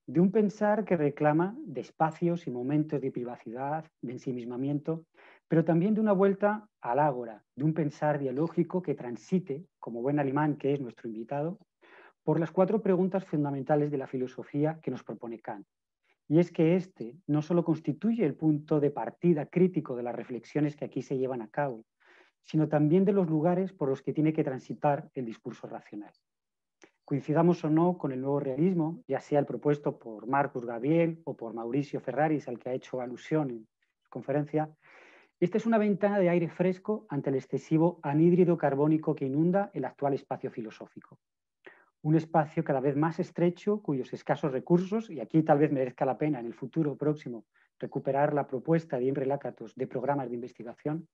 de un pensar que reclama de espacios y momentos de privacidad, de ensimismamiento, pero también de una vuelta al ágora, de un pensar dialógico que transite, como buen alemán que es nuestro invitado, por las 4 preguntas fundamentales de la filosofía que nos propone Kant. Y es que este no solo constituye el punto de partida crítico de las reflexiones que aquí se llevan a cabo, sino también de los lugares por los que tiene que transitar el discurso racional. Coincidamos o no con el nuevo realismo, ya sea el propuesto por Marcus Gabriel o por Mauricio Ferraris, al que ha hecho alusión en su conferencia, esta es una ventana de aire fresco ante el excesivo anhídrido carbónico que inunda el actual espacio filosófico. Un espacio cada vez más estrecho, cuyos escasos recursos, y aquí tal vez merezca la pena en el futuro próximo recuperar la propuesta de Imre Lakatos de programas de investigación,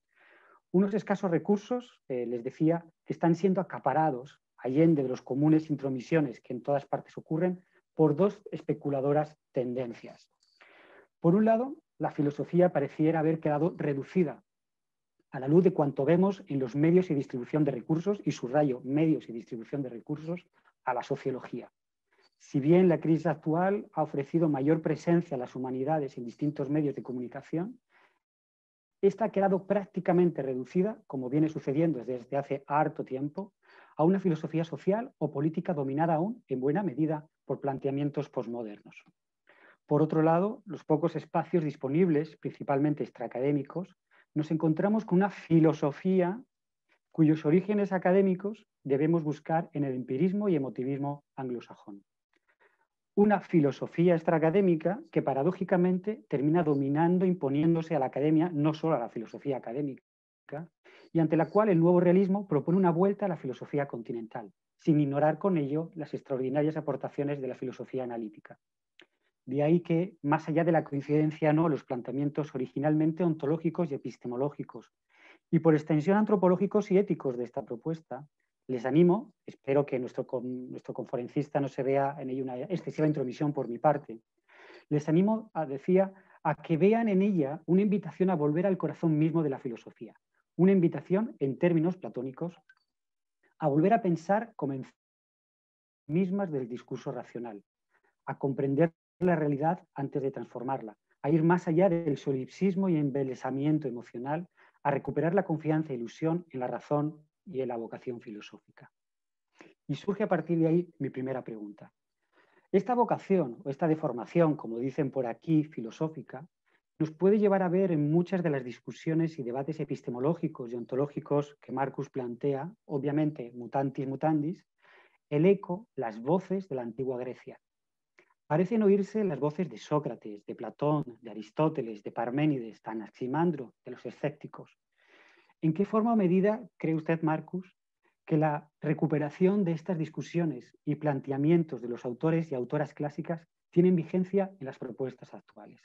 unos escasos recursos, les decía, que están siendo acaparados, allende de los comunes intromisiones que en todas partes ocurren, por 2 especuladoras tendencias. Por un lado, la filosofía pareciera haber quedado reducida a la luz de cuanto vemos en los medios y distribución de recursos, y subrayo medios y distribución de recursos, a la sociología. Si bien la crisis actual ha ofrecido mayor presencia a las humanidades en distintos medios de comunicación, esta ha quedado prácticamente reducida, como viene sucediendo desde hace harto tiempo, a una filosofía social o política dominada aún, en buena medida, por planteamientos posmodernos. Por otro lado, los pocos espacios disponibles, principalmente extraacadémicos, nos encontramos con una filosofía cuyos orígenes académicos debemos buscar en el empirismo y emotivismo anglosajón. Una filosofía extraacadémica que paradójicamente termina dominando, imponiéndose a la academia, no solo a la filosofía académica, y ante la cual el nuevo realismo propone una vuelta a la filosofía continental, sin ignorar con ello las extraordinarias aportaciones de la filosofía analítica. De ahí que, más allá de la coincidencia, no, los planteamientos originalmente ontológicos y epistemológicos, y por extensión antropológicos y éticos de esta propuesta, les animo, espero que nuestro conferencista no se vea en ello una excesiva intromisión por mi parte, les animo, decía, a que vean en ella una invitación a volver al corazón mismo de la filosofía, una invitación, en términos platónicos, a volver a pensar como en mismas del discurso racional, a comprender la realidad antes de transformarla, a ir más allá del solipsismo y embelesamiento emocional, a recuperar la confianza e ilusión en la razón y en la vocación filosófica. Y surge a partir de ahí mi primera pregunta. Esta vocación o esta deformación, como dicen por aquí, filosófica, nos puede llevar a ver en muchas de las discusiones y debates epistemológicos y ontológicos que Marcus plantea, obviamente mutantis mutandis, el eco, las voces de la antigua Grecia. Parecen oírse las voces de Sócrates, de Platón, de Aristóteles, de Parménides, de Anaximandro, de los escépticos. ¿En qué forma o medida cree usted, Marcus, que la recuperación de estas discusiones y planteamientos de los autores y autoras clásicas tienen vigencia en las propuestas actuales?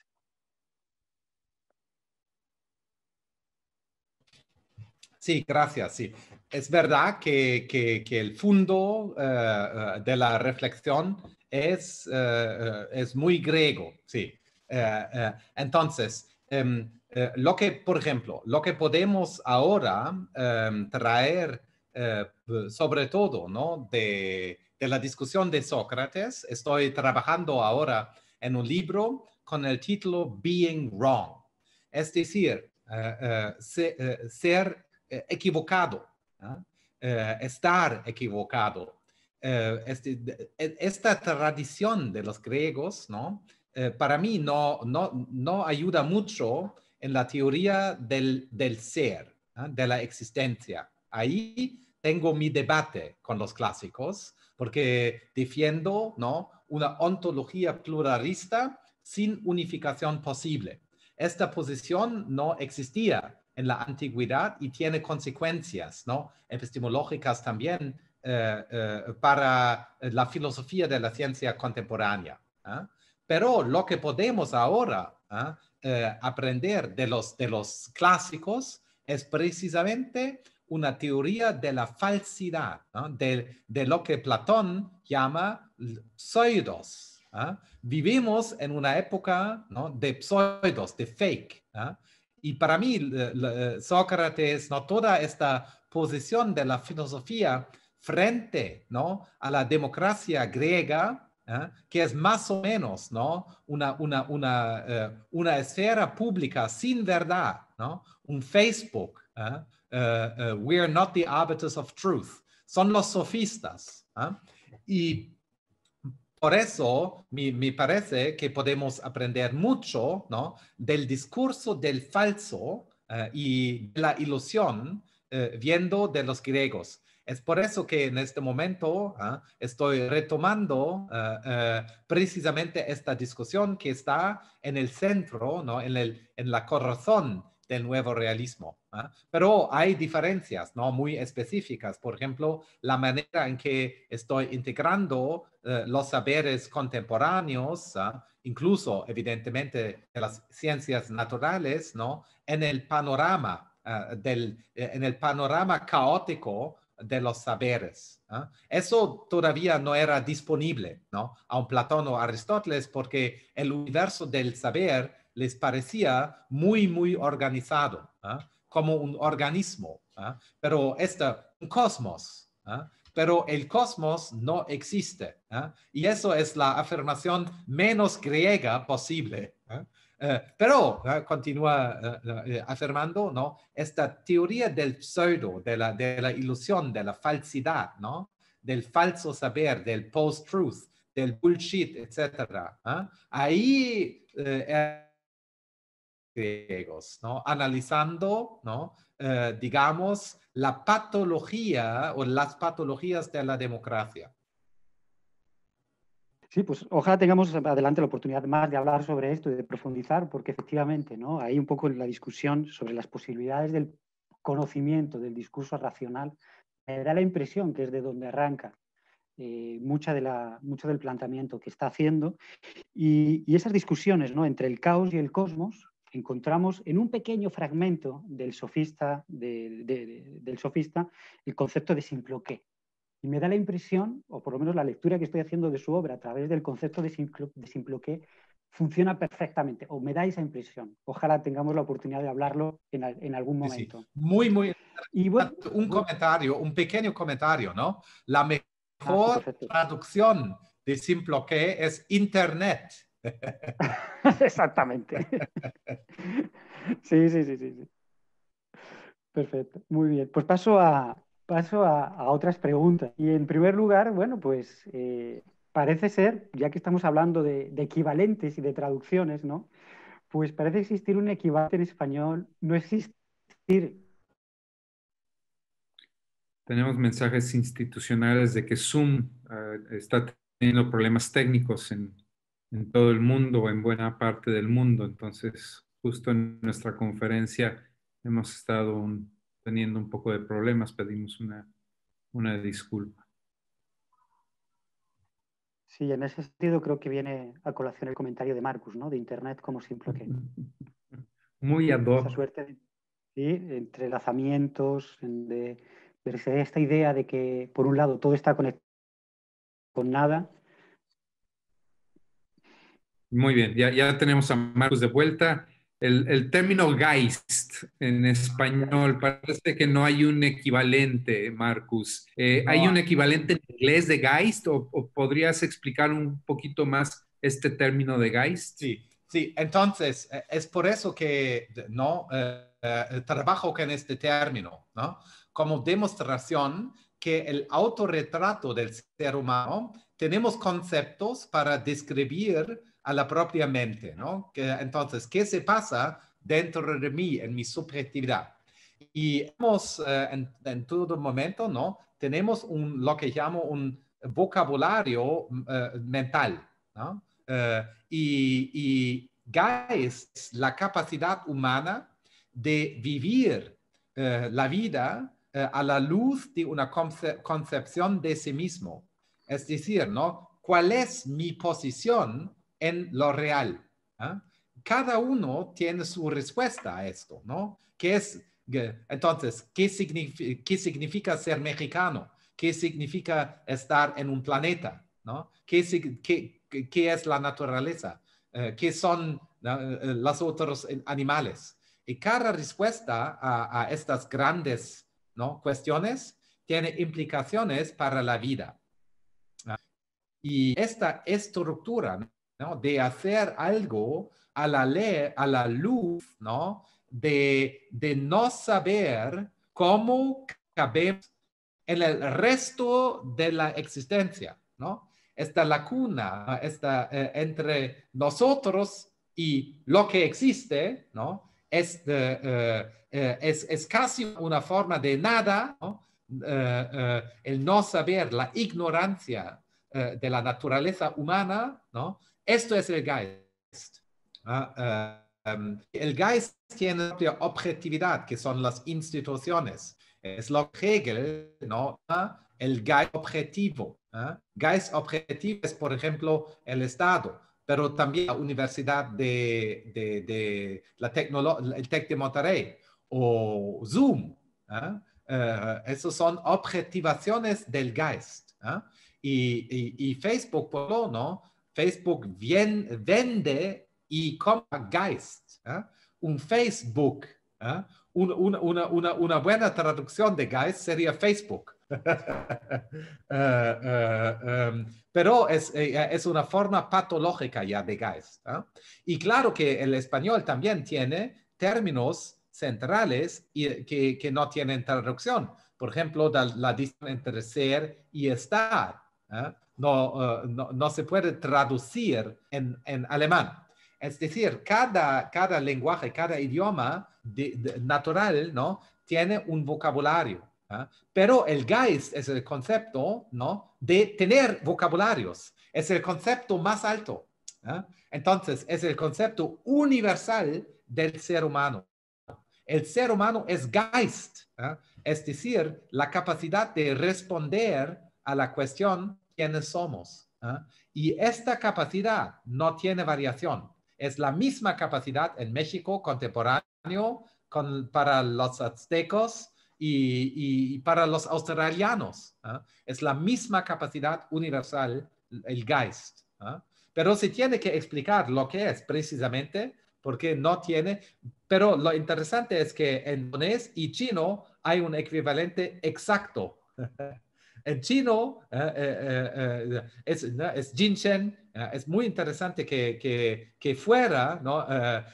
Sí, gracias. Sí. Es verdad que el fondo de la reflexión es muy griego. Sí. Entonces, por ejemplo, lo que podemos ahora traer, sobre todo, ¿no? de la discusión de Sócrates, estoy trabajando ahora en un libro con el título Being Wrong. Es decir, ser equivocado, ¿no? Estar equivocado. Esta tradición de los griegos, ¿no? Para mí no ayuda mucho en la teoría del ser, ¿no? De la existencia. Ahí tengo mi debate con los clásicos porque defiendo, ¿no? Una ontología pluralista sin unificación posible. Esta posición no existía en la antigüedad y tiene consecuencias, ¿no? Epistemológicas también para la filosofía de la ciencia contemporánea. Pero lo que podemos ahora aprender de los clásicos es precisamente una teoría de la falsidad, ¿no? de lo que Platón llama pseudos, Vivimos en una época, ¿no?, de pseudos, de fake. Y para mí, Sócrates, ¿no?, toda esta posición de la filosofía frente, ¿no?, a la democracia griega, que es más o menos, ¿no?, una esfera pública sin verdad, ¿no?, un Facebook, we are not the arbiters of truth, son los sofistas. Y por eso me parece que podemos aprender mucho, ¿no?, del discurso del falso y de la ilusión viendo de los griegos. Es por eso que en este momento estoy retomando precisamente esta discusión que está en el centro, ¿no?, en la corazón del nuevo realismo. Pero hay diferencias, ¿no?, muy específicas. Por ejemplo, la manera en que estoy integrando los saberes contemporáneos, incluso evidentemente de las ciencias naturales, ¿no?, en el panorama en el panorama caótico de los saberes. Eso todavía no era disponible, ¿no?, a un Platón o Aristóteles, porque el universo del saber les parecía muy, muy organizado, como un organismo, pero un cosmos, pero el cosmos no existe. Y eso es la afirmación menos griega posible. Pero continúa afirmando, ¿no?, esta teoría del pseudo, de la ilusión, de la falsidad, ¿no?, del falso saber, del post-truth, del bullshit, etc. Ahí griegos, ¿no?, analizando, ¿no?, digamos, la patología o las patologías de la democracia. Sí, pues ojalá tengamos adelante la oportunidad más de hablar sobre esto y de profundizar, porque efectivamente, ¿no?, hay un poco en la discusión sobre las posibilidades del conocimiento, del discurso racional. Me da la impresión que es de donde arranca mucho del planteamiento que está haciendo. Y esas discusiones, ¿no?, entre el caos y el cosmos, encontramos en un pequeño fragmento del sofista, del sofista, el concepto de simploqué. Y me da la impresión, o por lo menos la lectura que estoy haciendo de su obra a través del concepto de simploqué, funciona perfectamente, o me da esa impresión. Ojalá tengamos la oportunidad de hablarlo en algún momento. Sí. Muy, muy y bueno, comentario, un pequeño comentario, ¿no? La mejor traducción de simploqué es Internet. Exactamente. Sí. Perfecto, muy bien. Pues paso a otras preguntas. Y en primer lugar, bueno, pues parece ser, ya que estamos hablando de equivalentes y de traducciones, ¿no?, pues parece existir un equivalente en español. No existe. Tenemos mensajes institucionales de que Zoom está teniendo problemas técnicos en todo el mundo, en buena parte del mundo. Entonces, justo en nuestra conferencia hemos estado teniendo un poco de problemas. Pedimos una disculpa. Sí, en ese sentido creo que viene a colación el comentario de Marcus, ¿no?, de Internet como simploqué. Muy ad hoc. Esa suerte, sí, entrelazamientos, de esta idea de que, por un lado, todo está conectado con nada. Muy bien, ya tenemos a Marcus de vuelta. El término Geist en español, parece que no hay un equivalente, Marcus. ¿Hay un equivalente en inglés de Geist o podrías explicar un poquito más este término de Geist? Sí. Entonces, es por eso que ¿no? Trabajo con este término, ¿no?, como demostración que el autorretrato del ser humano, tenemos conceptos para describir a la propia mente, ¿no? Entonces, ¿qué se pasa dentro de mí, en mi subjetividad? Y hemos, en todo momento, ¿no?, tenemos lo que llamo un vocabulario mental, ¿no? Y Geist es la capacidad humana de vivir la vida a la luz de una concepción de sí mismo. Es decir, ¿no?, ¿cuál es mi posición en lo real? Cada uno tiene su respuesta a esto, ¿no? Entonces, ¿qué significa ser mexicano? ¿Qué significa estar en un planeta? ¿No? qué es la naturaleza, qué son los otros animales. Y cada respuesta a estas grandes, ¿no?, cuestiones tiene implicaciones para la vida. Y esta estructura, ¿no?, de hacer algo a la luz, ¿no?, de no saber cómo cabemos en el resto de la existencia, ¿no? Esta lacuna entre nosotros y lo que existe, ¿no?, es casi una forma de nada, ¿no? El no saber, la ignorancia de la naturaleza humana, ¿no? Esto es el Geist. El Geist tiene propia objetividad, que son las instituciones. Es lo que Hegel, ¿no?, el Geist objetivo. Geist objetivo es, por ejemplo, el Estado, pero también la Universidad el TEC de Monterrey o Zoom. Esos son objetivaciones del Geist. Y Facebook, por lo no, Facebook vende y compra Geist. Un Facebook, una buena traducción de Geist sería Facebook. Pero es una forma patológica ya de Geist. Y claro que el español también tiene términos centrales que no tienen traducción. Por ejemplo, la distinción entre ser y estar. No se puede traducir en alemán. Es decir, cada lenguaje, cada idioma natural, ¿no?, tiene un vocabulario. Pero el Geist es el concepto, ¿no?, de tener vocabularios. Es el concepto más alto. Entonces, es el concepto universal del ser humano. El ser humano es Geist, es decir, la capacidad de responder a la cuestión quiénes somos. Y esta capacidad no tiene variación. Es la misma capacidad en México contemporáneo para los aztecos y para los australianos. Es la misma capacidad universal, el Geist. Pero se tiene que explicar lo que es precisamente porque no tiene. Pero lo interesante es que en japonés y chino hay un equivalente exacto. En chino es Jinshen. Es muy interesante que fuera, ¿no?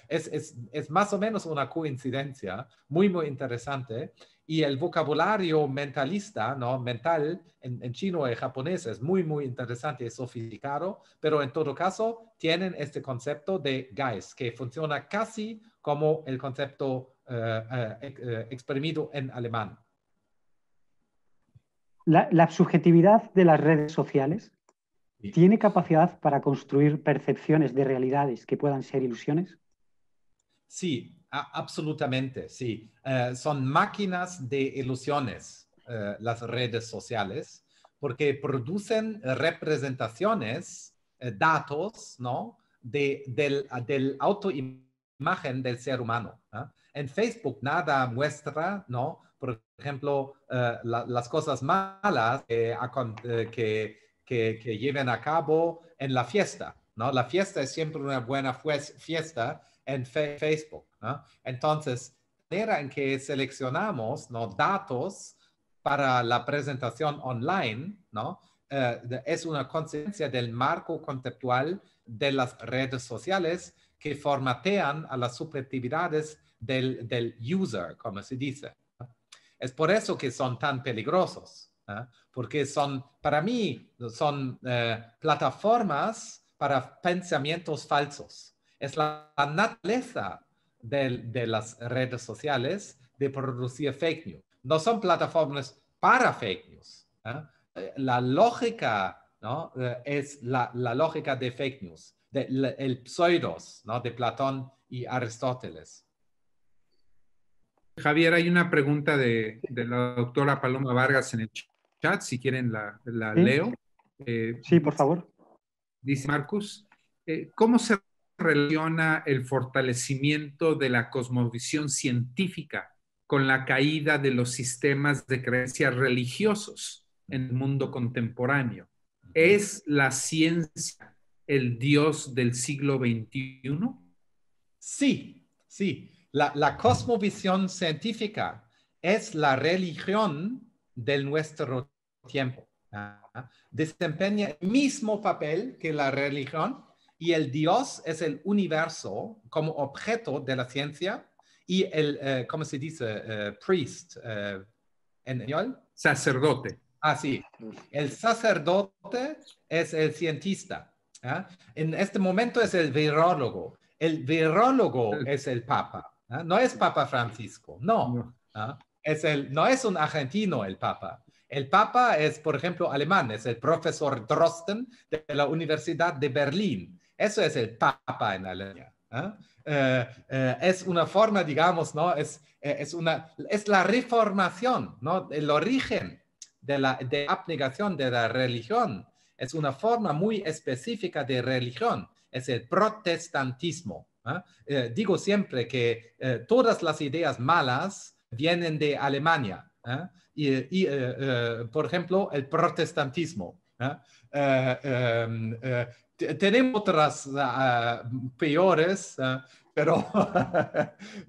Es más o menos una coincidencia muy, muy interesante. Y el vocabulario mentalista, ¿no?, mental en chino y japonés es muy, muy interesante y sofisticado, pero en todo caso tienen este concepto de Geist, que funciona casi como el concepto exprimido en alemán. La subjetividad de las redes sociales ¿tiene capacidad para construir percepciones de realidades que puedan ser ilusiones? Sí, absolutamente, sí. Son máquinas de ilusiones, las redes sociales, porque producen representaciones, datos, ¿no?, del autoimagen del ser humano. En Facebook nada muestra, ¿no?, por ejemplo, las cosas malas que lleven a cabo en la fiesta, ¿no? La fiesta es siempre una buena fiesta en Facebook, ¿no? Entonces, la manera en que seleccionamos, ¿no?, datos para la presentación online, ¿no?, es una consecuencia del marco conceptual de las redes sociales que formatean a las subjetividades del user, como se dice. Es por eso que son tan peligrosos, porque para mí, son plataformas para pensamientos falsos. Es la naturaleza de las redes sociales de producir fake news. No son plataformas para fake news. La lógica, ¿no?, es la lógica de fake news, el pseudos, ¿no?, de Platón y Aristóteles. Javier, hay una pregunta de la doctora Paloma Vargas en el chat, si quieren la ¿Sí? leo. Sí, por favor. Dice Marcus, ¿cómo se relaciona el fortalecimiento de la cosmovisión científica con la caída de los sistemas de creencias religiosos en el mundo contemporáneo? ¿Es la ciencia el Dios del siglo XXI? Sí, sí. La cosmovisión científica es la religión de nuestro tiempo. Desempeña el mismo papel que la religión y el Dios es el universo como objeto de la ciencia y el, ¿cómo se dice? Priest en español. Sacerdote. Ah, sí. El sacerdote es el cientista. En este momento es el virólogo. El virólogo es el papa. No es Papa Francisco, no. No es un argentino el papa. El papa es, por ejemplo, alemán, es el profesor Drosten de la Universidad de Berlín. Eso es el papa en Alemania. Es una forma, digamos, ¿no? Es la reformación, ¿no? El origen de la abnegación de la religión es una forma muy específica de religión, es el protestantismo. Digo siempre que todas las ideas malas vienen de Alemania. Por ejemplo, el protestantismo. Tenemos otras peores, pero,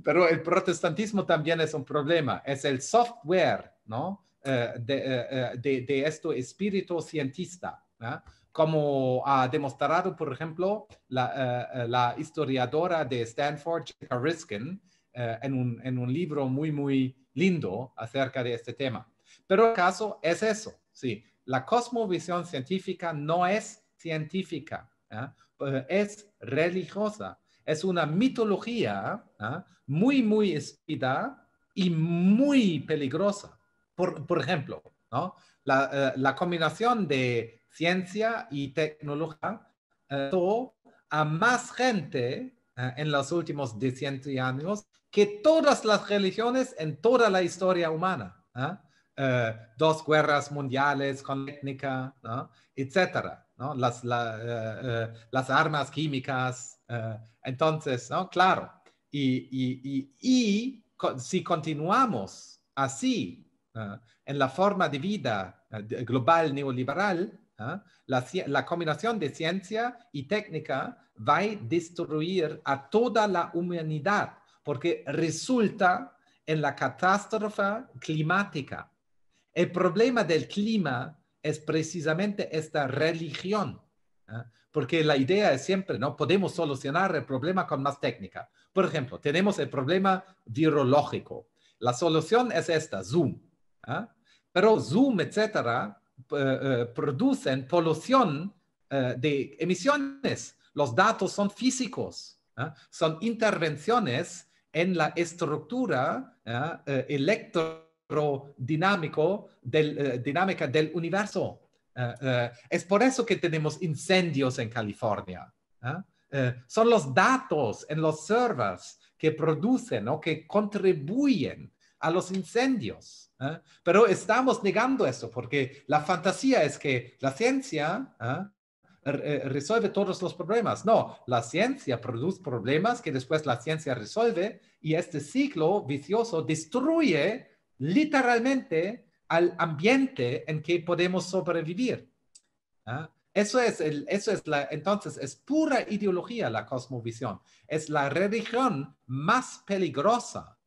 pero el protestantismo también es un problema. Es el software, ¿no? De este espíritu cientista, como ha demostrado, por ejemplo, la historiadora de Stanford, Jessica Riskin, en un libro muy, muy lindo acerca de este tema. Pero el caso es eso, sí. La cosmovisión científica no es científica, es religiosa. Es una mitología muy, muy espida y muy peligrosa. Por ejemplo, ¿no? La combinación de ciencia y tecnología a más gente en los últimos 200 años que todas las religiones en toda la historia humana. 2 guerras mundiales con técnica, ¿no? Etcétera, ¿no? Las armas químicas. Entonces, ¿no? Claro. Y si continuamos así en la forma de vida global neoliberal, la combinación de ciencia y técnica va a destruir a toda la humanidad, porque resulta en la catástrofe climática. El problema del clima es precisamente esta religión, porque la idea es siempre, ¿no? Podemos solucionar el problema con más técnica. Por ejemplo, tenemos el problema virológico. La solución es esta, Zoom. Pero Zoom, etcétera, producen polución de emisiones. Los datos son físicos, son intervenciones en la estructura electrodinámica del universo. Es por eso que tenemos incendios en California. Son los datos en los servers que producen o que contribuyen a los incendios. Pero estamos negando eso porque la fantasía es que la ciencia resuelve todos los problemas. No, la ciencia produce problemas que después la ciencia resuelve y este ciclo vicioso destruye literalmente al ambiente en que podemos sobrevivir. Entonces, es pura ideología la cosmovisión. Es la religión más peligrosa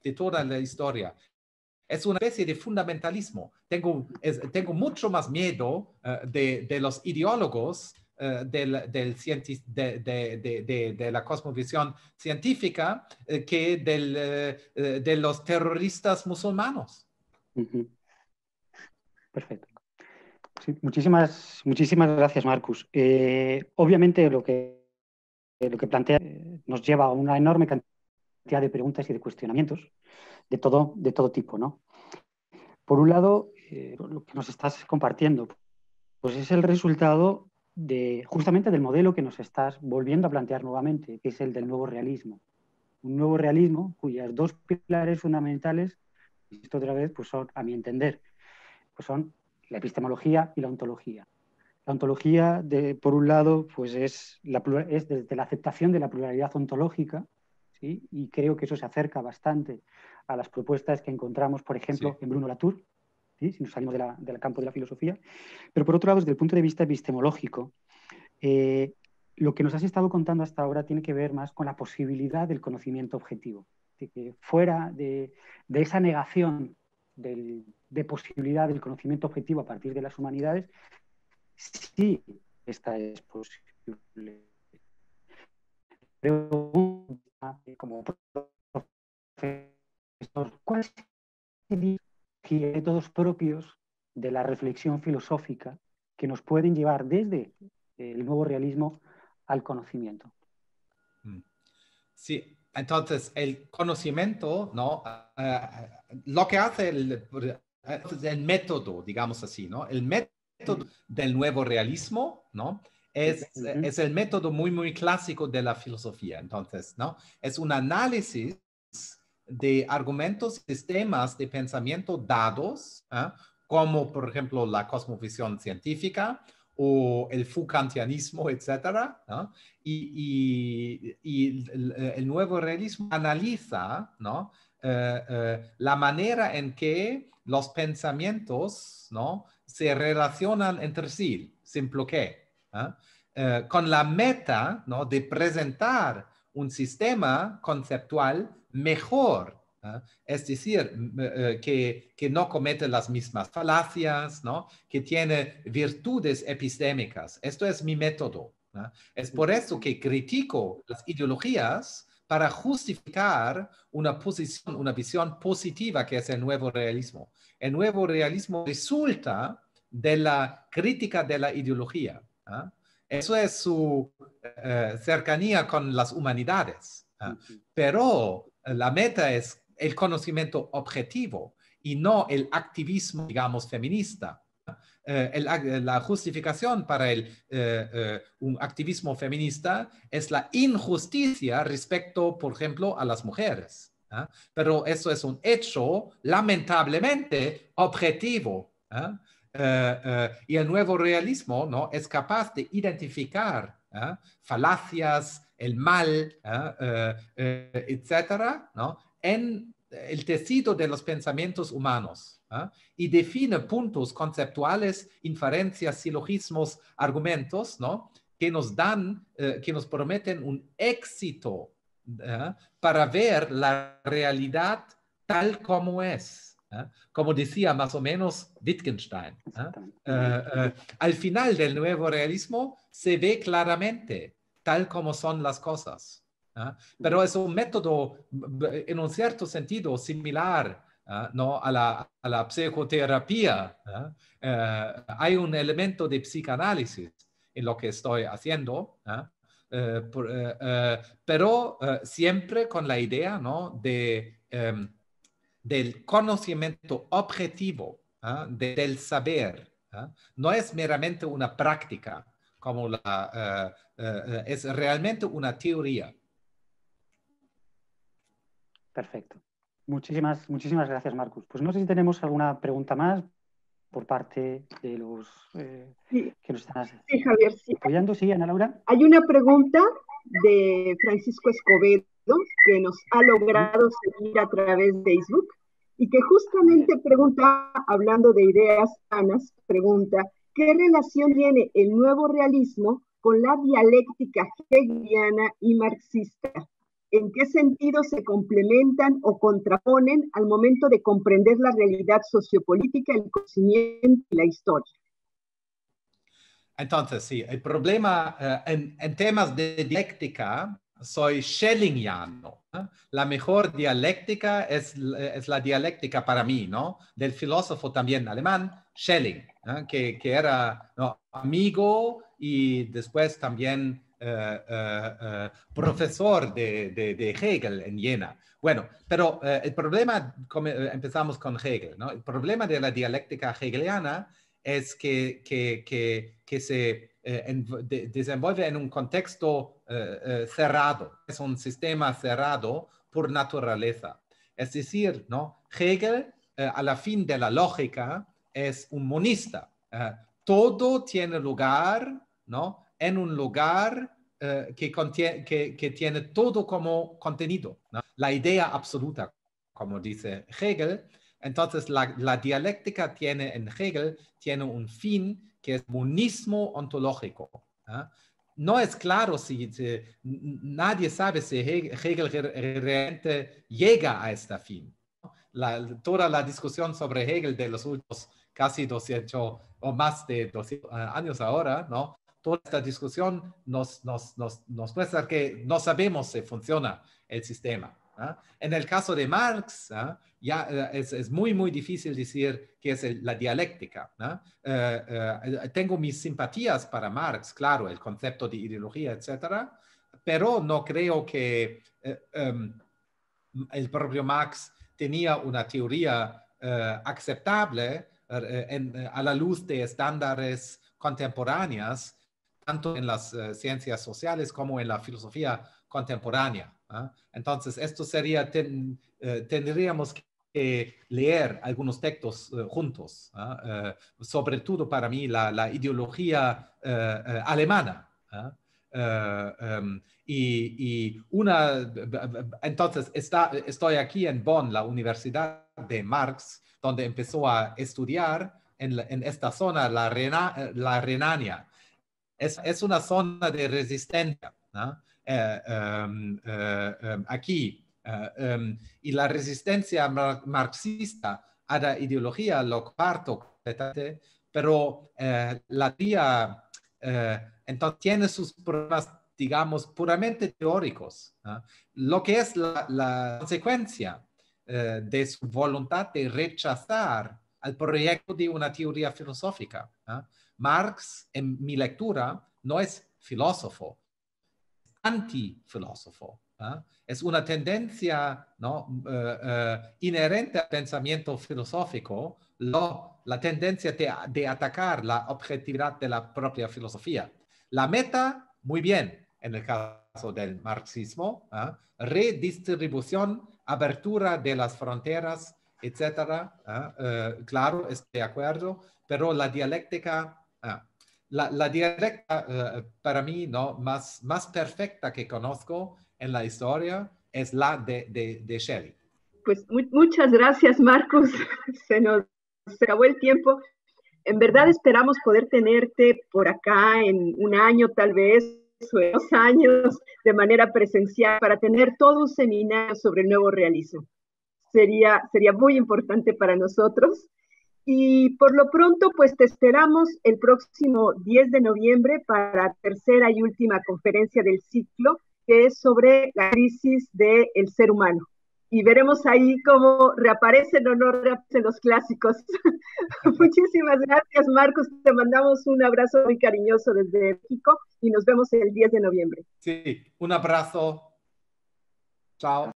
de toda la historia. Es una especie de fundamentalismo. Tengo mucho más miedo de los ideólogos de la cosmovisión científica que de los terroristas musulmanes. Perfecto. Sí, muchísimas gracias, Marcus. Obviamente lo que plantea nos lleva a una enorme cantidad de preguntas y de cuestionamientos de todo tipo, ¿no? Por un lado, lo que nos estás compartiendo, pues es el resultado justamente del modelo que nos estás volviendo a plantear nuevamente, que es el del nuevo realismo. Un nuevo realismo cuyas 2 pilares fundamentales, y esto otra vez, pues son, a mi entender, pues son la epistemología y la ontología. La ontología, por un lado, pues es desde la aceptación de la pluralidad ontológica, ¿sí? Y creo que eso se acerca bastante a las propuestas que encontramos, por ejemplo, en Bruno Latour, ¿sí? Si nos salimos del campo de la filosofía. Pero por otro lado, desde el punto de vista epistemológico, lo que nos has estado contando hasta ahora tiene que ver más con la posibilidad del conocimiento objetivo. De que fuera de esa negación de posibilidad del conocimiento objetivo a partir de las humanidades, sí, esta es posible. Pregunta como profesor, ¿cuáles serían los métodos propios de la reflexión filosófica que nos pueden llevar desde el nuevo realismo al conocimiento? Sí, entonces el conocimiento, ¿no? Lo que hace el método, digamos así, ¿no? El método del nuevo realismo, ¿no? Es el método muy, muy clásico de la filosofía. Entonces, ¿no? Es un análisis de argumentos y sistemas de pensamiento dados, como por ejemplo la cosmovisión científica o el Foucaultianismo, etcétera, ¿no? Y el nuevo realismo analiza, ¿no? La manera en que los pensamientos, ¿no? se relacionan entre sí, sin bloqueo, con la meta, ¿no? de presentar un sistema conceptual mejor, es decir, que no comete las mismas falacias, ¿no? que tiene virtudes epistémicas. Esto es mi método. Es por eso que critico las ideologías para justificar una posición, una visión positiva que es el nuevo realismo. El nuevo realismo resulta de la crítica de la ideología. Eso es su cercanía con las humanidades. Pero la meta es el conocimiento objetivo y no el activismo, digamos, feminista. La justificación para un activismo feminista es la injusticia respecto, por ejemplo, a las mujeres. Pero eso es un hecho lamentablemente objetivo. Y el nuevo realismo, ¿no? es capaz de identificar falacias, el mal, etcétera, ¿no? en el tejido de los pensamientos humanos. Y define puntos conceptuales, inferencias, silogismos, argumentos, ¿no? que nos dan, que nos prometen un éxito para ver la realidad tal como es. Como decía más o menos Wittgenstein. Al final del nuevo realismo se ve claramente tal como son las cosas. Pero es un método, en un cierto sentido, similar ¿no? a la psicoterapia. Hay un elemento de psicanálisis en lo que estoy haciendo, pero siempre con la idea, ¿no? del conocimiento objetivo, del saber. No es meramente una práctica, como es realmente una teoría. Perfecto. Muchísimas gracias, Marcus. Pues no sé si tenemos alguna pregunta más por parte de los que nos están Javier, apoyando. Sí, Ana Laura. Hay una pregunta de Francisco Escobedo que nos ha logrado seguir a través de Facebook y que justamente pregunta, hablando de ideas sanas, pregunta, ¿qué relación tiene el nuevo realismo con la dialéctica hegeliana y marxista? ¿En qué sentido se complementan o contraponen al momento de comprender la realidad sociopolítica, el conocimiento y la historia? Entonces, sí, el problema en temas de dialéctica, soy schellingiano. La mejor dialéctica es la dialéctica para mí, ¿no? Del filósofo también alemán, Schelling, que era, ¿no? amigo y después también profesor de Hegel en Jena. Bueno, pero el problema, empezamos con Hegel, ¿no? El problema de la dialéctica hegeliana es que se desenvuelve en un contexto cerrado, es un sistema cerrado por naturaleza. Es decir, ¿no? Hegel, a la fin de la lógica, es un monista. Todo tiene lugar, ¿no? en un lugar que tiene todo como contenido, ¿no? La idea absoluta, como dice Hegel, Entonces, la dialéctica tiene en Hegel tiene un fin que es monismo ontológico. No es claro nadie sabe si Hegel realmente llega a este fin. Toda la discusión sobre Hegel de los últimos casi 200 o más de 200 años ahora, ¿no? Toda esta discusión nos muestra que no sabemos si funciona el sistema. En el caso de Marx, ya es muy, muy difícil decir qué es la dialéctica. Tengo mis simpatías para Marx, claro, el concepto de ideología, etcétera, pero no creo que el propio Marx tenía una teoría aceptable a la luz de estándares contemporáneas, tanto en las ciencias sociales como en la filosofía contemporánea. Entonces, esto sería, tendríamos que leer algunos textos juntos, sobre todo para mí la ideología alemana. Entonces, estoy aquí en Bonn, la Universidad de Marx, donde empezó a estudiar en esta zona, la Renania. Es una zona de resistencia, ¿no? Aquí. Y la resistencia marxista a la ideología lo comparto completamente, pero la teoría entonces tiene sus problemas, digamos, puramente teóricos. Lo que es la consecuencia de su voluntad de rechazar el proyecto de una teoría filosófica. Marx, en mi lectura, no es filósofo, es antifilósofo. Es una tendencia, ¿no? Inherente al pensamiento filosófico, la tendencia de atacar la objetividad de la propia filosofía. La meta, muy bien, en el caso del marxismo, redistribución, abertura de las fronteras, etcétera. Claro, estoy de acuerdo, pero la dialéctica, la dialéctica para mí, ¿no? más perfecta que conozco en la historia es la de Shelley. Pues muchas gracias, Marcus. Se nos acabó el tiempo. En verdad esperamos poder tenerte por acá en un año tal vez, o en 2 años, de manera presencial, para tener todo un seminario sobre el nuevo realismo. Sería muy importante para nosotros. Y por lo pronto, pues te esperamos el próximo 10 de noviembre para la tercera y última conferencia del ciclo, que es sobre la crisis del ser humano. Y veremos ahí cómo reaparecen o no reaparecen los clásicos. Muchísimas gracias, Marcus. Te mandamos un abrazo muy cariñoso desde México y nos vemos el 10 de noviembre. Sí, un abrazo. Chao.